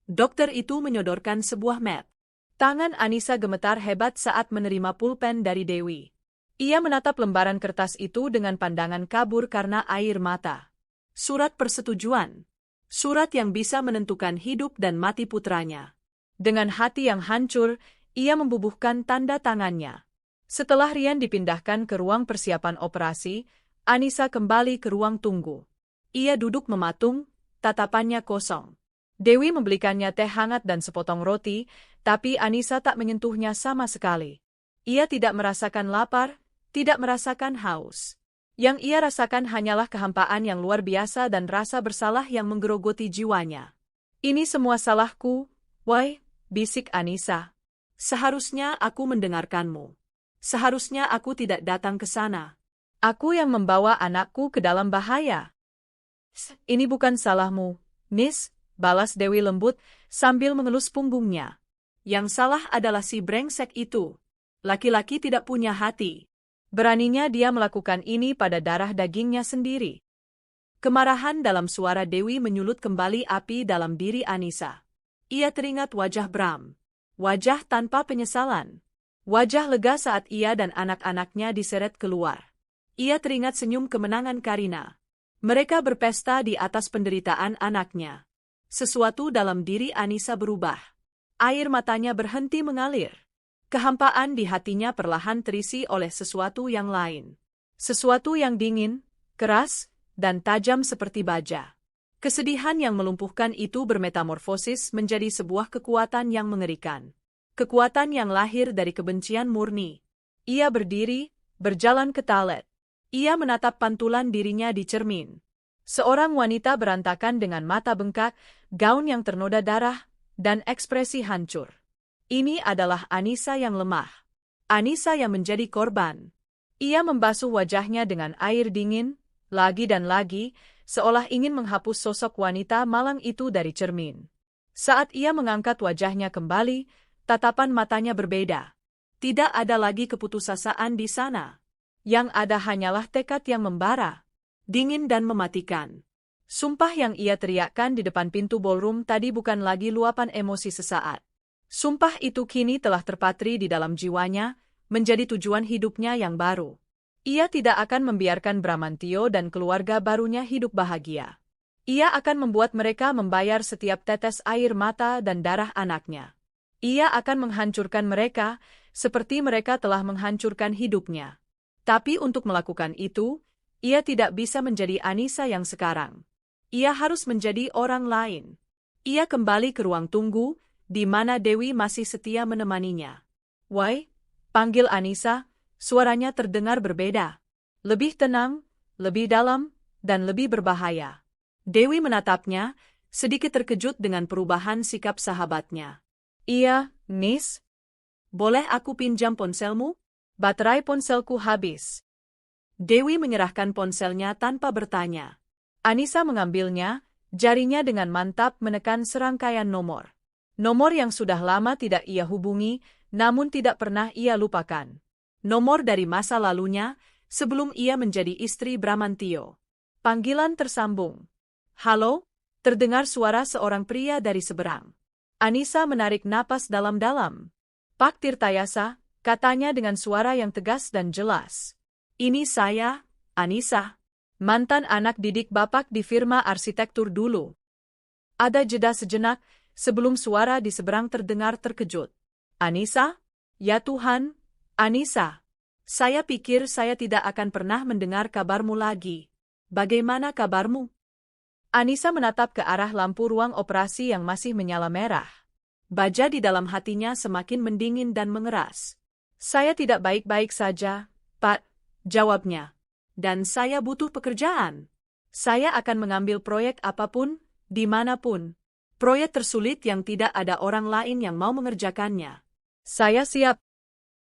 Dokter itu menyodorkan sebuah map. Tangan Anissa gemetar hebat saat menerima pulpen dari Dewi. Ia menatap lembaran kertas itu dengan pandangan kabur karena air mata. Surat persetujuan. Surat yang bisa menentukan hidup dan mati putranya. Dengan hati yang hancur, ia membubuhkan tanda tangannya. Setelah Rian dipindahkan ke ruang persiapan operasi, Anissa kembali ke ruang tunggu. Ia duduk mematung, tatapannya kosong. Dewi membelikannya teh hangat dan sepotong roti, tapi Anissa tak menyentuhnya sama sekali. Ia tidak merasakan lapar, tidak merasakan haus. Yang ia rasakan hanyalah kehampaan yang luar biasa dan rasa bersalah yang menggerogoti jiwanya. "Ini semua salahku, woi," bisik Anissa. "Seharusnya aku mendengarkanmu. Seharusnya aku tidak datang ke sana. Aku yang membawa anakku ke dalam bahaya." "Ini bukan salahmu, Miss," balas Dewi lembut sambil mengelus punggungnya. "Yang salah adalah si brengsek itu. Laki-laki tidak punya hati. Beraninya dia melakukan ini pada darah dagingnya sendiri." Kemarahan dalam suara Dewi menyulut kembali api dalam diri Anissa. Ia teringat wajah Bram. Wajah tanpa penyesalan. Wajah lega saat ia dan anak-anaknya diseret keluar. Ia teringat senyum kemenangan Karina. Mereka berpesta di atas penderitaan anaknya. Sesuatu dalam diri Anissa berubah. Air matanya berhenti mengalir. Kehampaan di hatinya perlahan terisi oleh sesuatu yang lain. Sesuatu yang dingin, keras, dan tajam seperti baja. Kesedihan yang melumpuhkan itu bermetamorfosis menjadi sebuah kekuatan yang mengerikan. Kekuatan yang lahir dari kebencian murni. Ia berdiri, berjalan ke toilet. Ia menatap pantulan dirinya di cermin. Seorang wanita berantakan dengan mata bengkak, gaun yang ternoda darah, dan ekspresi hancur. Ini adalah Anissa yang lemah. Anissa yang menjadi korban. Ia membasuh wajahnya dengan air dingin, lagi dan lagi, seolah ingin menghapus sosok wanita malang itu dari cermin. Saat ia mengangkat wajahnya kembali, tatapan matanya berbeda. Tidak ada lagi keputusasaan di sana. Yang ada hanyalah tekad yang membara. Dingin dan mematikan. Sumpah yang ia teriakkan di depan pintu ballroom tadi bukan lagi luapan emosi sesaat. Sumpah itu kini telah terpatri di dalam jiwanya, menjadi tujuan hidupnya yang baru. Ia tidak akan membiarkan Bramantio dan keluarga barunya hidup bahagia. Ia akan membuat mereka membayar setiap tetes air mata dan darah anaknya. Ia akan menghancurkan mereka, seperti mereka telah menghancurkan hidupnya. Tapi untuk melakukan itu, ia tidak bisa menjadi Anissa yang sekarang. Ia harus menjadi orang lain. Ia kembali ke ruang tunggu, di mana Dewi masih setia menemaninya. "Wai," panggil Anissa, suaranya terdengar berbeda. Lebih tenang, lebih dalam, dan lebih berbahaya. Dewi menatapnya, sedikit terkejut dengan perubahan sikap sahabatnya. "Iya, Nis. Boleh aku pinjam ponselmu? Baterai ponselku habis." Dewi menyerahkan ponselnya tanpa bertanya. Anissa mengambilnya, jarinya dengan mantap menekan serangkaian nomor. Nomor yang sudah lama tidak ia hubungi, namun tidak pernah ia lupakan. Nomor dari masa lalunya, sebelum ia menjadi istri Bramantio. Panggilan tersambung. "Halo?" terdengar suara seorang pria dari seberang. Anissa menarik napas dalam-dalam. "Pak Tirtayasa," katanya dengan suara yang tegas dan jelas. "Ini saya, Anissa. Mantan anak didik Bapak di firma arsitektur dulu." Ada jeda sejenak, sebelum suara di seberang terdengar terkejut. "Anissa? Ya Tuhan, Anissa. Saya pikir saya tidak akan pernah mendengar kabarmu lagi. Bagaimana kabarmu?" Anissa menatap ke arah lampu ruang operasi yang masih menyala merah. Baja di dalam hatinya semakin mendingin dan mengeras. "Saya tidak baik-baik saja, Pak," jawabnya. "Dan saya butuh pekerjaan. Saya akan mengambil proyek apapun, dimanapun. Proyek tersulit yang tidak ada orang lain yang mau mengerjakannya. Saya siap."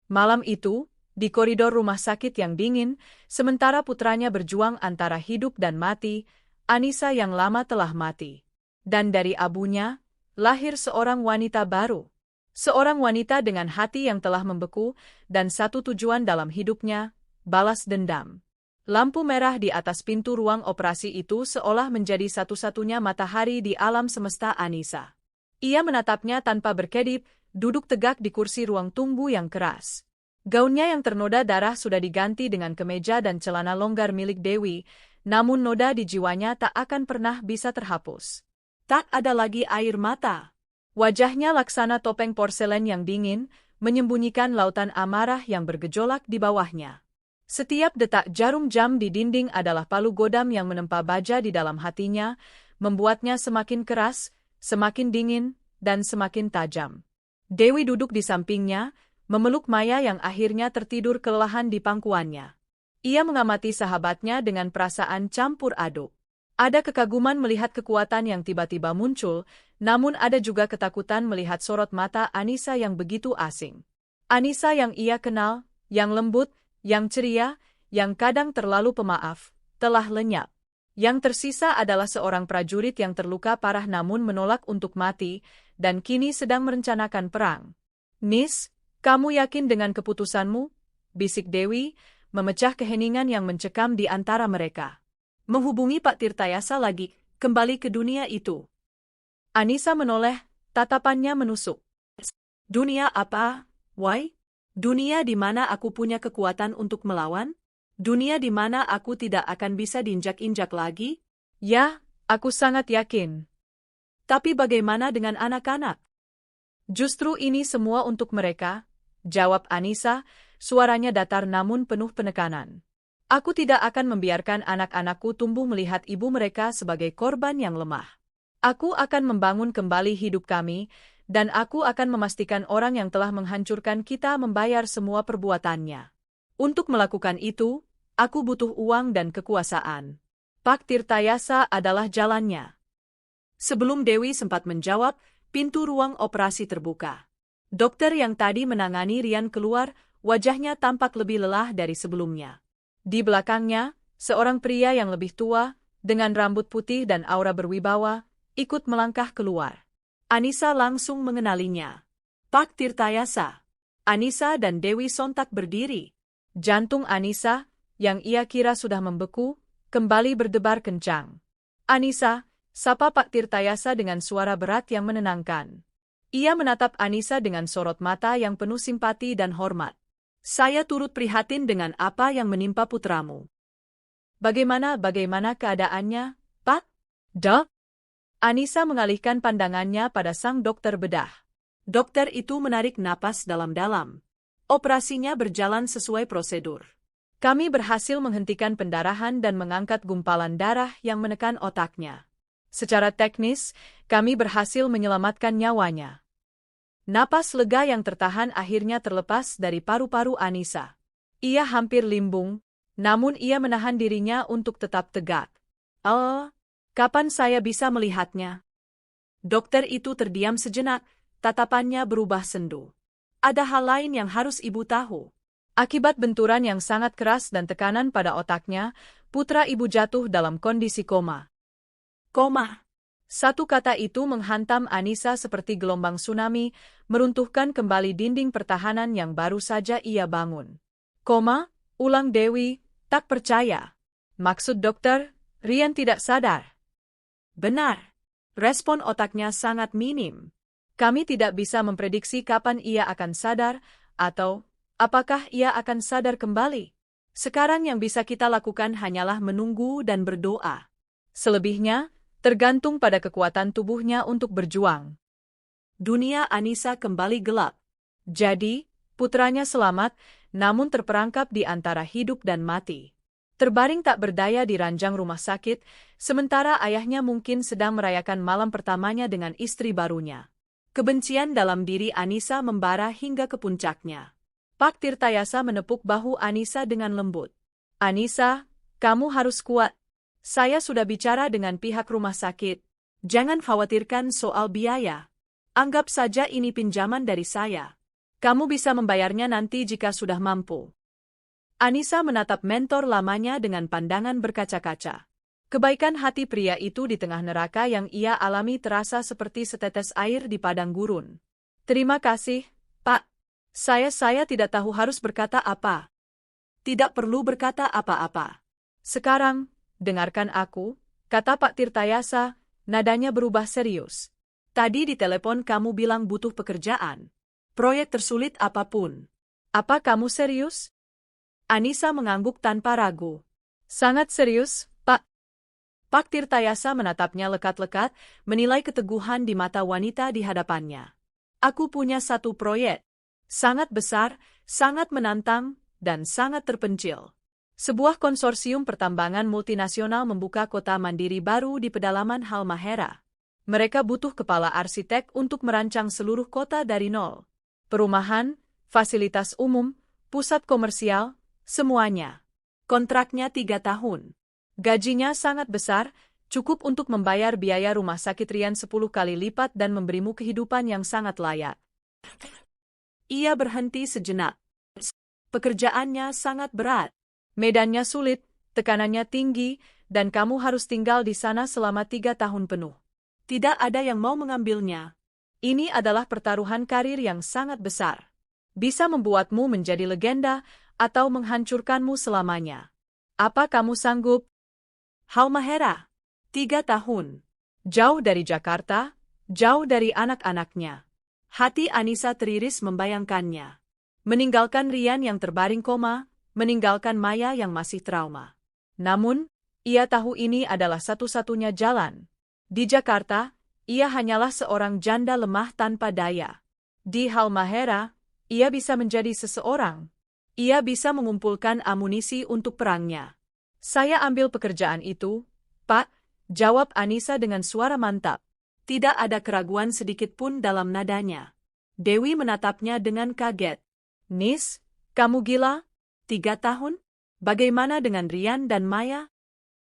Malam itu, di koridor rumah sakit yang dingin, sementara putranya berjuang antara hidup dan mati, Anissa yang lama telah mati. Dan dari abunya, lahir seorang wanita baru. Seorang wanita dengan hati yang telah membeku, dan satu tujuan dalam hidupnya, balas dendam. Lampu merah di atas pintu ruang operasi itu seolah menjadi satu-satunya matahari di alam semesta Anissa. Ia menatapnya tanpa berkedip, duduk tegak di kursi ruang tunggu yang keras. Gaunnya yang ternoda darah sudah diganti dengan kemeja dan celana longgar milik Dewi, namun noda di jiwanya tak akan pernah bisa terhapus. Tak ada lagi air mata. Wajahnya laksana topeng porselen yang dingin, menyembunyikan lautan amarah yang bergejolak di bawahnya. Setiap detak jarum jam di dinding adalah palu godam yang menempa baja di dalam hatinya, membuatnya semakin keras, semakin dingin, dan semakin tajam. Dewi duduk di sampingnya, memeluk Maya yang akhirnya tertidur kelelahan di pangkuannya. Ia mengamati sahabatnya dengan perasaan campur aduk. Ada kekaguman melihat kekuatan yang tiba-tiba muncul, namun ada juga ketakutan melihat sorot mata Anissa yang begitu asing. Anissa yang ia kenal, yang lembut, yang ceria, yang kadang terlalu pemaaf, telah lenyap. Yang tersisa adalah seorang prajurit yang terluka parah namun menolak untuk mati, dan kini sedang merencanakan perang. "Nis, kamu yakin dengan keputusanmu?" bisik Dewi, memecah keheningan yang mencekam di antara mereka. "Menghubungi Pak Tirtayasa lagi, kembali ke dunia itu." Anissa menoleh, tatapannya menusuk. "Dunia apa, Wai? Dunia di mana aku punya kekuatan untuk melawan? Dunia di mana aku tidak akan bisa diinjak-injak lagi?" "Ya, aku sangat yakin. Tapi bagaimana dengan anak-anak?" "Justru ini semua untuk mereka," jawab Anissa, suaranya datar namun penuh penekanan. "Aku tidak akan membiarkan anak-anakku tumbuh melihat ibu mereka sebagai korban yang lemah. Aku akan membangun kembali hidup kami, dan aku akan memastikan orang yang telah menghancurkan kita membayar semua perbuatannya. Untuk melakukan itu, aku butuh uang dan kekuasaan. Pak Tirtayasa adalah jalannya." Sebelum Dewi sempat menjawab, pintu ruang operasi terbuka. Dokter yang tadi menangani Rian keluar, wajahnya tampak lebih lelah dari sebelumnya. Di belakangnya, seorang pria yang lebih tua, dengan rambut putih dan aura berwibawa, ikut melangkah keluar. Anissa langsung mengenalinya. "Pak Tirtayasa." Anissa dan Dewi sontak berdiri. Jantung Anissa, yang ia kira sudah membeku, kembali berdebar kencang. "Anissa," sapa Pak Tirtayasa dengan suara berat yang menenangkan. Ia menatap Anissa dengan sorot mata yang penuh simpati dan hormat. "Saya turut prihatin dengan apa yang menimpa putramu." Bagaimana keadaannya, Pak?" Dok? Anissa mengalihkan pandangannya pada sang dokter bedah. Dokter itu menarik napas dalam-dalam. Operasinya berjalan sesuai prosedur. Kami berhasil menghentikan pendarahan dan mengangkat gumpalan darah yang menekan otaknya. Secara teknis, kami berhasil menyelamatkan nyawanya. Napas lega yang tertahan akhirnya terlepas dari paru-paru Anissa. Ia hampir limbung, namun ia menahan dirinya untuk tetap tegak. Kapan saya bisa melihatnya? Dokter itu terdiam sejenak, tatapannya berubah sendu. Ada hal lain yang harus ibu tahu. Akibat benturan yang sangat keras dan tekanan pada otaknya, putra ibu jatuh dalam kondisi koma. Koma. Satu kata itu menghantam Anissa seperti gelombang tsunami, meruntuhkan kembali dinding pertahanan yang baru saja ia bangun. Koma? Ulang Dewi, tak percaya. Maksud dokter, Rian tidak sadar. Benar. Respon otaknya sangat minim. Kami tidak bisa memprediksi kapan ia akan sadar, atau apakah ia akan sadar kembali. Sekarang yang bisa kita lakukan hanyalah menunggu dan berdoa. Selebihnya, tergantung pada kekuatan tubuhnya untuk berjuang. Dunia Anissa kembali gelap. Jadi, putranya selamat, namun terperangkap di antara hidup dan mati. Terbaring tak berdaya di ranjang rumah sakit, sementara ayahnya mungkin sedang merayakan malam pertamanya dengan istri barunya. Kebencian dalam diri Anissa membara hingga ke puncaknya. Pak Tirtayasa menepuk bahu Anissa dengan lembut. Anissa, kamu harus kuat. Saya sudah bicara dengan pihak rumah sakit. Jangan khawatirkan soal biaya. Anggap saja ini pinjaman dari saya. Kamu bisa membayarnya nanti jika sudah mampu. Anissa menatap mentor lamanya dengan pandangan berkaca-kaca. Kebaikan hati pria itu di tengah neraka yang ia alami terasa seperti setetes air di padang gurun. Terima kasih, Pak. Saya tidak tahu harus berkata apa. Tidak perlu berkata apa-apa. Sekarang, dengarkan aku, kata Pak Tirtayasa, nadanya berubah serius. Tadi di telepon kamu bilang butuh pekerjaan. Proyek tersulit apapun. Apa kamu serius? Anissa mengangguk tanpa ragu. Sangat serius, Pak. Pak Tirtayasa menatapnya lekat-lekat, menilai keteguhan di mata wanita di hadapannya. Aku punya satu proyek. Sangat besar, sangat menantang, dan sangat terpencil. Sebuah konsorsium pertambangan multinasional membuka kota mandiri baru di pedalaman Halmahera. Mereka butuh kepala arsitek untuk merancang seluruh kota dari nol. Perumahan, fasilitas umum, pusat komersial, semuanya. Kontraknya 3 tahun. Gajinya sangat besar, cukup untuk membayar biaya rumah sakit Rian 10 kali lipat dan memberimu kehidupan yang sangat layak. Ia berhenti sejenak. Pekerjaannya sangat berat. Medannya sulit, tekanannya tinggi, dan kamu harus tinggal di sana selama 3 tahun penuh. Tidak ada yang mau mengambilnya. Ini adalah pertaruhan karir yang sangat besar. Bisa membuatmu menjadi legenda, atau menghancurkanmu selamanya. Apa kamu sanggup? Halmahera. 3 tahun. Jauh dari Jakarta, jauh dari anak-anaknya. Hati Anissa teriris membayangkannya. Meninggalkan Rian yang terbaring koma, meninggalkan Maya yang masih trauma. Namun, ia tahu ini adalah satu-satunya jalan. Di Jakarta, ia hanyalah seorang janda lemah tanpa daya. Di Halmahera, ia bisa menjadi seseorang. Ia bisa mengumpulkan amunisi untuk perangnya. Saya ambil pekerjaan itu, Pak, jawab Anissa dengan suara mantap. Tidak ada keraguan sedikit pun dalam nadanya. Dewi menatapnya dengan kaget. Nis, kamu gila? 3 tahun? Bagaimana dengan Rian dan Maya?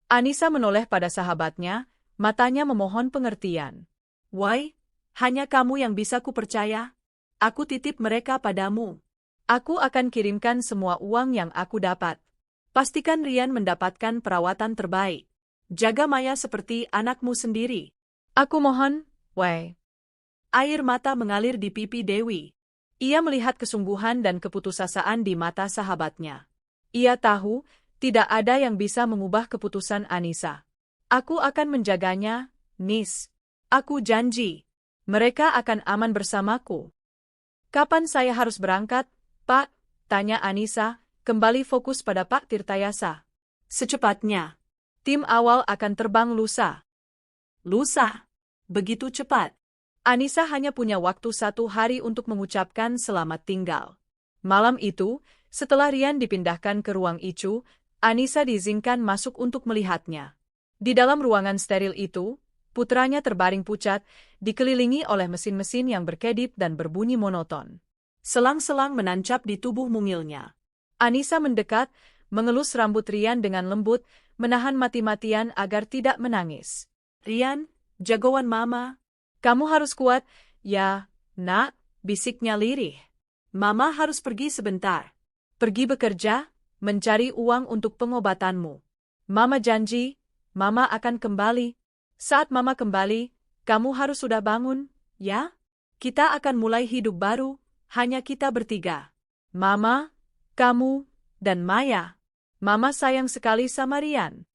Anissa menoleh pada sahabatnya, matanya memohon pengertian. Why, hanya kamu yang bisa kupercaya? Aku titip mereka padamu. Aku akan kirimkan semua uang yang aku dapat. Pastikan Rian mendapatkan perawatan terbaik. Jaga Maya seperti anakmu sendiri. Aku mohon, Wei. Air mata mengalir di pipi Dewi. Ia melihat kesungguhan dan keputusasaan di mata sahabatnya. Ia tahu, tidak ada yang bisa mengubah keputusan Anissa. Aku akan menjaganya, Nis. Aku janji. Mereka akan aman bersamaku. Kapan saya harus berangkat? Pak, tanya Anissa, kembali fokus pada Pak Tirtayasa. Secepatnya. Tim awal akan terbang lusa. Lusa. Begitu cepat. Anissa hanya punya waktu 1 hari untuk mengucapkan selamat tinggal. Malam itu, setelah Rian dipindahkan ke ruang Icu, Anissa diizinkan masuk untuk melihatnya. Di dalam ruangan steril itu, putranya terbaring pucat, dikelilingi oleh mesin-mesin yang berkedip dan berbunyi monoton. Selang-selang menancap di tubuh mungilnya. Anissa mendekat, mengelus rambut Rian dengan lembut, menahan mati-matian agar tidak menangis. Rian, jagoan Mama. Kamu harus kuat, ya, nak, bisiknya lirih. Mama harus pergi sebentar. Pergi bekerja, mencari uang untuk pengobatanmu. Mama janji, Mama akan kembali. Saat Mama kembali, kamu harus sudah bangun, ya? Kita akan mulai hidup baru, hanya kita bertiga. Mama, kamu, dan Maya. Mama sayang sekali sama Rian.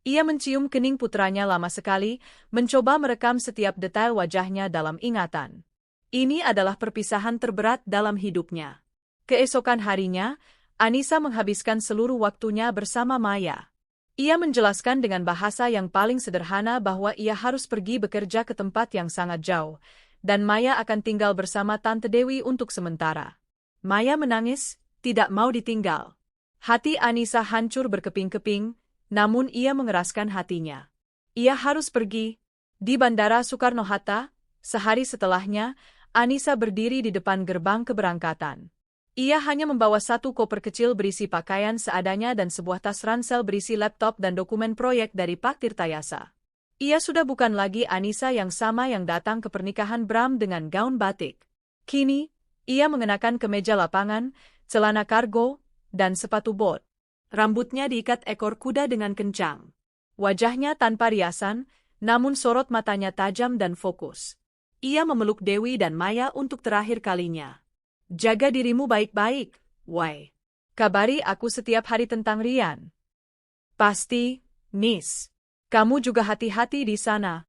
Ia mencium kening putranya lama sekali, mencoba merekam setiap detail wajahnya dalam ingatan. Ini adalah perpisahan terberat dalam hidupnya. Keesokan harinya, Anissa menghabiskan seluruh waktunya bersama Maya. Ia menjelaskan dengan bahasa yang paling sederhana bahwa ia harus pergi bekerja ke tempat yang sangat jauh, dan Maya akan tinggal bersama Tante Dewi untuk sementara. Maya menangis, tidak mau ditinggal. Hati Anissa hancur berkeping-keping, namun ia mengeraskan hatinya. Ia harus pergi. Di Bandara Soekarno-Hatta, sehari setelahnya, Anissa berdiri di depan gerbang keberangkatan. Ia hanya membawa 1 koper kecil berisi pakaian seadanya dan sebuah tas ransel berisi laptop dan dokumen proyek dari Pak Tirtayasa. Ia sudah bukan lagi Anissa yang sama yang datang ke pernikahan Bram dengan gaun batik. Kini, ia mengenakan kemeja lapangan, celana kargo, dan sepatu bot. Rambutnya diikat ekor kuda dengan kencang. Wajahnya tanpa riasan, namun sorot matanya tajam dan fokus. Ia memeluk Dewi dan Maya untuk terakhir kalinya. Jaga dirimu baik-baik, Wai. Kabari aku setiap hari tentang Rian. Pasti, Miss. Kamu juga hati-hati di sana.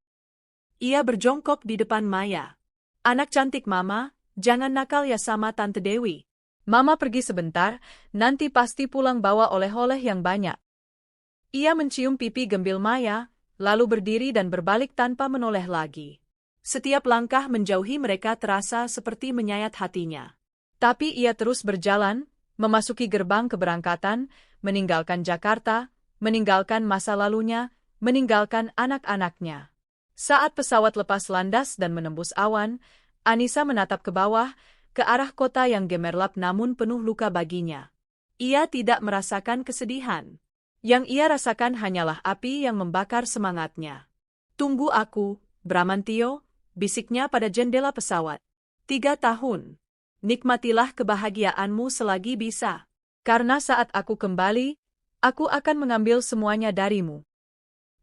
Ia berjongkok di depan Maya. Anak cantik Mama, jangan nakal ya sama Tante Dewi. Mama pergi sebentar, nanti pasti pulang bawa oleh-oleh yang banyak. Ia mencium pipi gembil Maya, lalu berdiri dan berbalik tanpa menoleh lagi. Setiap langkah menjauhi mereka terasa seperti menyayat hatinya. Tapi ia terus berjalan, memasuki gerbang keberangkatan, meninggalkan Jakarta, meninggalkan masa lalunya, meninggalkan anak-anaknya. Saat pesawat lepas landas dan menembus awan, Anissa menatap ke bawah, ke arah kota yang gemerlap namun penuh luka baginya. Ia tidak merasakan kesedihan. Yang ia rasakan hanyalah api yang membakar semangatnya. Tunggu aku, Bramantio, bisiknya pada jendela pesawat. 3 tahun. Nikmatilah kebahagiaanmu selagi bisa. Karena saat aku kembali, aku akan mengambil semuanya darimu.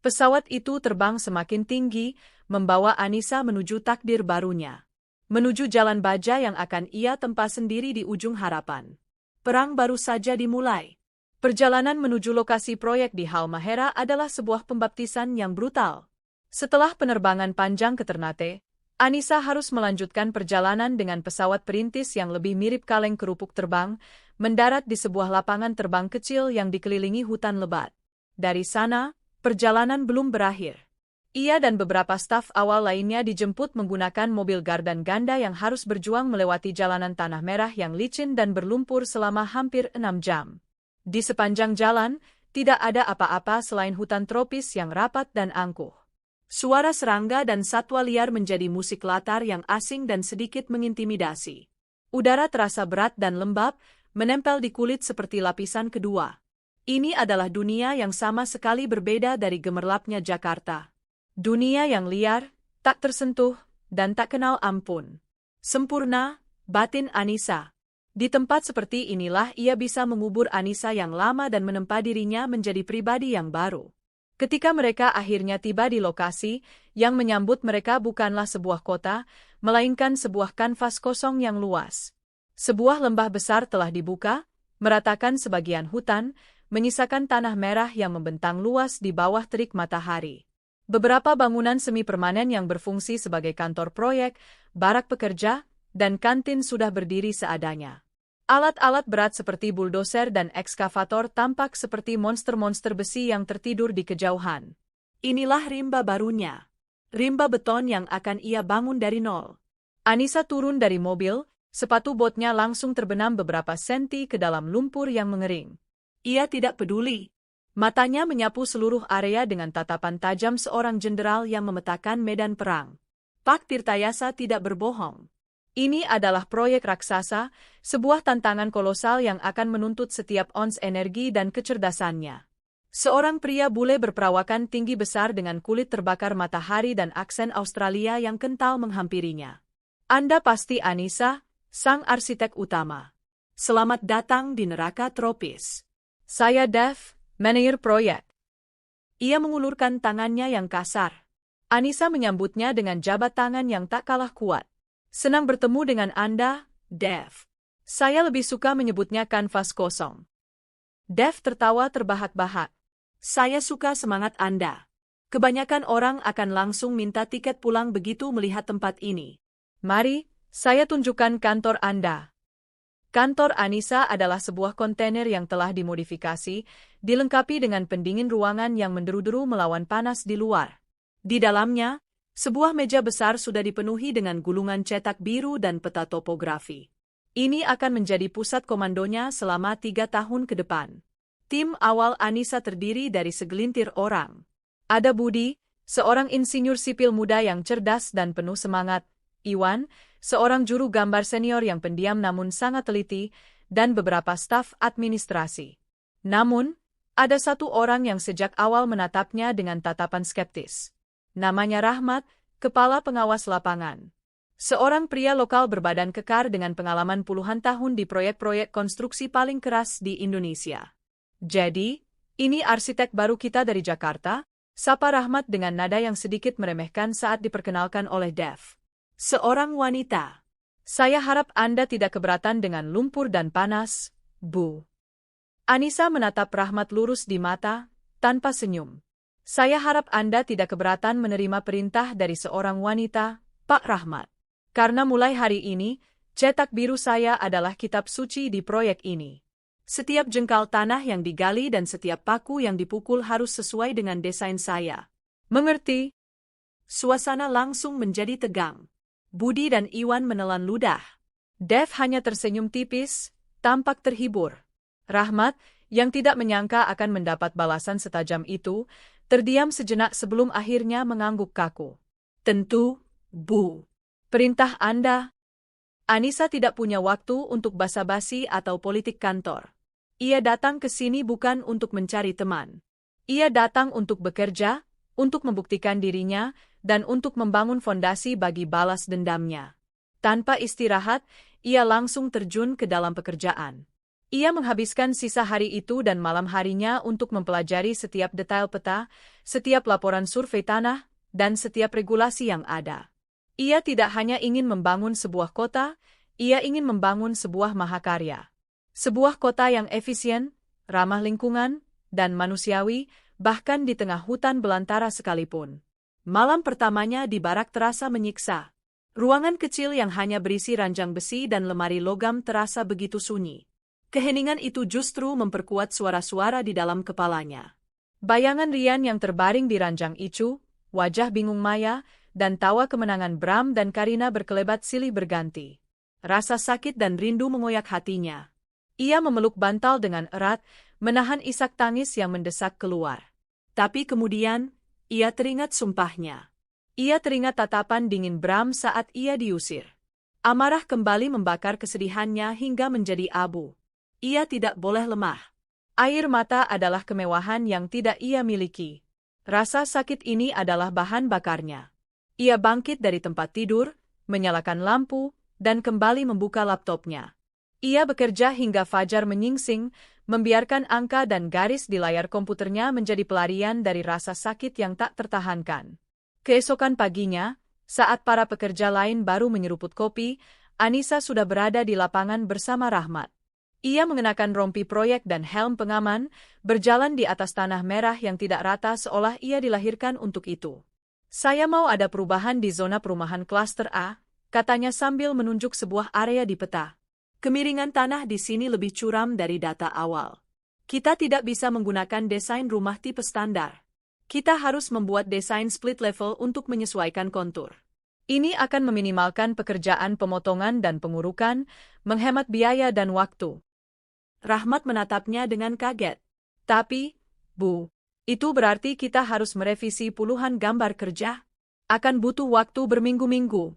Pesawat itu terbang semakin tinggi, membawa Anissa menuju takdir barunya. Menuju jalan baja yang akan ia tempa sendiri di ujung harapan. Perang baru saja dimulai. Perjalanan menuju lokasi proyek di Halmahera adalah sebuah pembaptisan yang brutal. Setelah penerbangan panjang ke Ternate, Anissa harus melanjutkan perjalanan dengan pesawat perintis yang lebih mirip kaleng kerupuk terbang, mendarat di sebuah lapangan terbang kecil yang dikelilingi hutan lebat. Dari sana, perjalanan belum berakhir. Ia dan beberapa staf awal lainnya dijemput menggunakan mobil gardan ganda yang harus berjuang melewati jalanan tanah merah yang licin dan berlumpur selama hampir 6 jam. Di sepanjang jalan, tidak ada apa-apa selain hutan tropis yang rapat dan angkuh. Suara serangga dan satwa liar menjadi musik latar yang asing dan sedikit mengintimidasi. Udara terasa berat dan lembab, menempel di kulit seperti lapisan kedua. Ini adalah dunia yang sama sekali berbeda dari gemerlapnya Jakarta. Dunia yang liar, tak tersentuh, dan tak kenal ampun. Sempurna, batin Anissa. Di tempat seperti inilah ia bisa mengubur Anissa yang lama dan menempa dirinya menjadi pribadi yang baru. Ketika mereka akhirnya tiba di lokasi, yang menyambut mereka bukanlah sebuah kota, melainkan sebuah kanvas kosong yang luas. Sebuah lembah besar telah dibuka, meratakan sebagian hutan, menyisakan tanah merah yang membentang luas di bawah terik matahari. Beberapa bangunan semi-permanen yang berfungsi sebagai kantor proyek, barak pekerja, dan kantin sudah berdiri seadanya. Alat-alat berat seperti buldoser dan ekskavator tampak seperti monster-monster besi yang tertidur di kejauhan. Inilah rimba barunya. rimba beton yang akan ia bangun dari nol. Anissa turun dari mobil, sepatu botnya langsung terbenam beberapa senti ke dalam lumpur yang mengering. Ia tidak peduli. Matanya menyapu seluruh area dengan tatapan tajam seorang jenderal yang memetakan medan perang. Pak Tirtayasa tidak berbohong. Ini adalah proyek raksasa, sebuah tantangan kolosal yang akan menuntut setiap ons energi dan kecerdasannya. Seorang pria bule berperawakan tinggi besar dengan kulit terbakar matahari dan aksen Australia yang kental menghampirinya. Anda pasti Anissa, sang arsitek utama. Selamat datang di neraka tropis. Saya Dev, manajer proyek. Ia mengulurkan tangannya yang kasar. Anissa menyambutnya dengan jabat tangan yang tak kalah kuat. Senang bertemu dengan Anda, Dev. Saya lebih suka menyebutnya kanvas kosong. Dev tertawa terbahak-bahak. Saya suka semangat Anda. Kebanyakan orang akan langsung minta tiket pulang begitu melihat tempat ini. Mari, saya tunjukkan kantor Anda. Kantor Anissa adalah sebuah kontainer yang telah dimodifikasi, dilengkapi dengan pendingin ruangan yang menderu-deru melawan panas di luar. Di dalamnya, sebuah meja besar sudah dipenuhi dengan gulungan cetak biru dan peta topografi. Ini akan menjadi pusat komandonya selama 3 tahun ke depan. Tim awal Anissa terdiri dari segelintir orang. Ada Budi, seorang insinyur sipil muda yang cerdas dan penuh semangat, Iwan, seorang juru gambar senior yang pendiam namun sangat teliti, dan beberapa staf administrasi. Namun, ada satu orang yang sejak awal menatapnya dengan tatapan skeptis. Namanya Rahmat, kepala pengawas lapangan. Seorang pria lokal berbadan kekar dengan pengalaman puluhan tahun di proyek-proyek konstruksi paling keras di Indonesia. Jadi, ini arsitek baru kita dari Jakarta, sapa Rahmat dengan nada yang sedikit meremehkan saat diperkenalkan oleh Dev. Seorang wanita. Saya harap Anda tidak keberatan dengan lumpur dan panas, Bu. Anissa menatap Rahmat lurus di mata, tanpa senyum. Saya harap Anda tidak keberatan menerima perintah dari seorang wanita, Pak Rahmat. Karena mulai hari ini, cetak biru saya adalah kitab suci di proyek ini. Setiap jengkal tanah yang digali dan setiap paku yang dipukul harus sesuai dengan desain saya. Mengerti? Suasana langsung menjadi tegang. Budi dan Iwan menelan ludah. Dev hanya tersenyum tipis, tampak terhibur. Rahmat, yang tidak menyangka akan mendapat balasan setajam itu, terdiam sejenak sebelum akhirnya mengangguk kaku. Tentu, Bu. Perintah Anda. Anissa tidak punya waktu untuk basa-basi atau politik kantor. Ia datang ke sini bukan untuk mencari teman. Ia datang untuk bekerja, untuk membuktikan dirinya, dan untuk membangun fondasi bagi balas dendamnya. Tanpa istirahat, ia langsung terjun ke dalam pekerjaan. Ia menghabiskan sisa hari itu dan malam harinya untuk mempelajari setiap detail peta, setiap laporan survei tanah, dan setiap regulasi yang ada. Ia tidak hanya ingin membangun sebuah kota, ia ingin membangun sebuah mahakarya. Sebuah kota yang efisien, ramah lingkungan, dan manusiawi, bahkan di tengah hutan belantara sekalipun. Malam pertamanya di barak terasa menyiksa. Ruangan kecil yang hanya berisi ranjang besi dan lemari logam terasa begitu sunyi. Keheningan itu justru memperkuat suara-suara di dalam kepalanya. Bayangan Rian yang terbaring di ranjang itu, wajah bingung Maya, dan tawa kemenangan Bram dan Karina berkelebat silih berganti. Rasa sakit dan rindu mengoyak hatinya. Ia memeluk bantal dengan erat, menahan isak tangis yang mendesak keluar. Tapi kemudian, ia teringat sumpahnya. Ia teringat tatapan dingin Bram saat ia diusir. Amarah kembali membakar kesedihannya hingga menjadi abu. Ia tidak boleh lemah. Air mata adalah kemewahan yang tidak ia miliki. Rasa sakit ini adalah bahan bakarnya. Ia bangkit dari tempat tidur, menyalakan lampu, dan kembali membuka laptopnya. Ia bekerja hingga fajar menyingsing, membiarkan angka dan garis di layar komputernya menjadi pelarian dari rasa sakit yang tak tertahankan. Keesokan paginya, saat para pekerja lain baru menyeruput kopi, Anissa sudah berada di lapangan bersama Rahmat. Ia mengenakan rompi proyek dan helm pengaman, berjalan di atas tanah merah yang tidak rata seolah ia dilahirkan untuk itu. Saya mau ada perubahan di zona perumahan klaster A, katanya sambil menunjuk sebuah area di peta. Kemiringan tanah di sini lebih curam dari data awal. Kita tidak bisa menggunakan desain rumah tipe standar. Kita harus membuat desain split level untuk menyesuaikan kontur. Ini akan meminimalkan pekerjaan pemotongan dan pengurukan, menghemat biaya dan waktu. Rahmat menatapnya dengan kaget. Tapi, Bu, itu berarti kita harus merevisi puluhan gambar kerja? Akan butuh waktu berminggu-minggu.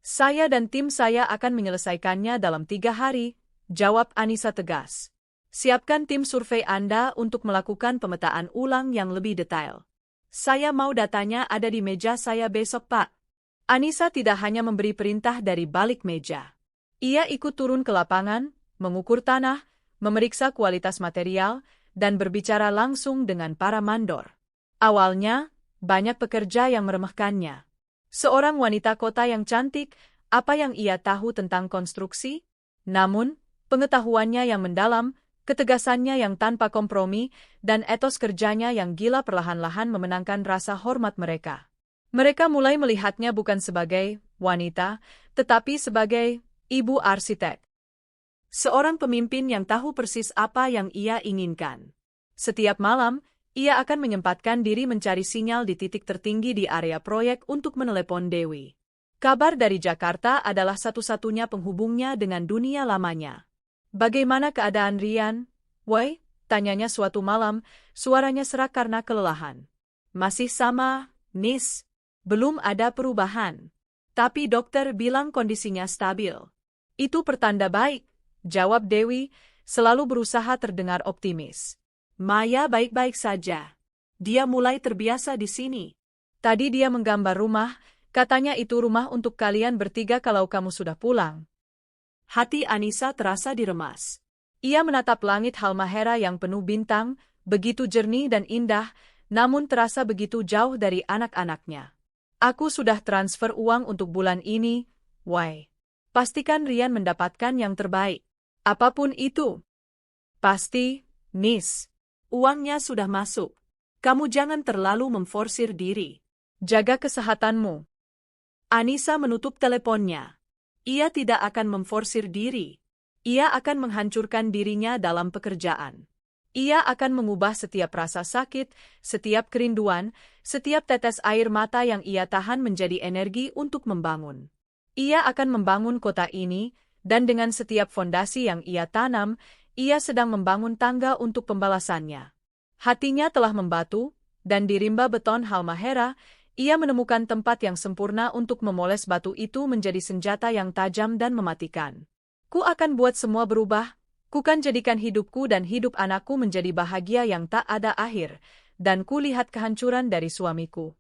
Saya dan tim saya akan menyelesaikannya dalam 3 hari, jawab Anissa tegas. Siapkan tim survei Anda untuk melakukan pemetaan ulang yang lebih detail. Saya mau datanya ada di meja saya besok, Pak. Anissa tidak hanya memberi perintah dari balik meja. Ia ikut turun ke lapangan, mengukur tanah, memeriksa kualitas material, dan berbicara langsung dengan para mandor. Awalnya, banyak pekerja yang meremehkannya. Seorang wanita kota yang cantik, apa yang ia tahu tentang konstruksi? Namun, pengetahuannya yang mendalam, ketegasannya yang tanpa kompromi, dan etos kerjanya yang gila perlahan-lahan memenangkan rasa hormat mereka. Mereka mulai melihatnya bukan sebagai wanita, tetapi sebagai ibu arsitek. Seorang pemimpin yang tahu persis apa yang ia inginkan. Setiap malam, ia akan menyempatkan diri mencari sinyal di titik tertinggi di area proyek untuk menelepon Dewi. Kabar dari Jakarta adalah satu-satunya penghubungnya dengan dunia lamanya. Bagaimana keadaan Rian? Woi, tanyanya suatu malam, suaranya serak karena kelelahan. Masih sama, Nis. Belum ada perubahan. Tapi dokter bilang kondisinya stabil. Itu pertanda baik, jawab Dewi, selalu berusaha terdengar optimis. Maya baik-baik saja. Dia mulai terbiasa di sini. Tadi dia menggambar rumah, katanya itu rumah untuk kalian bertiga kalau kamu sudah pulang. Hati Anissa terasa diremas. Ia menatap langit Halmahera yang penuh bintang, begitu jernih dan indah, namun terasa begitu jauh dari anak-anaknya. Aku sudah transfer uang untuk bulan ini, Wai. Pastikan Rian mendapatkan yang terbaik. Apapun itu. Pasti, Nis. Uangnya sudah masuk. Kamu jangan terlalu memforsir diri. Jaga kesehatanmu. Anissa menutup teleponnya. Ia tidak akan memforsir diri. Ia akan menghancurkan dirinya dalam pekerjaan. Ia akan mengubah setiap rasa sakit, setiap kerinduan, setiap tetes air mata yang ia tahan menjadi energi untuk membangun. Ia akan membangun kota ini, dan dengan setiap fondasi yang ia tanam, ia sedang membangun tangga untuk pembalasannya. Hatinya telah membatu, dan di rimba beton Halmahera, ia menemukan tempat yang sempurna untuk memoles batu itu menjadi senjata yang tajam dan mematikan. Ku akan buat semua berubah. Kukan jadikan hidupku dan hidup anakku menjadi bahagia yang tak ada akhir, dan ku lihat kehancuran dari suamiku.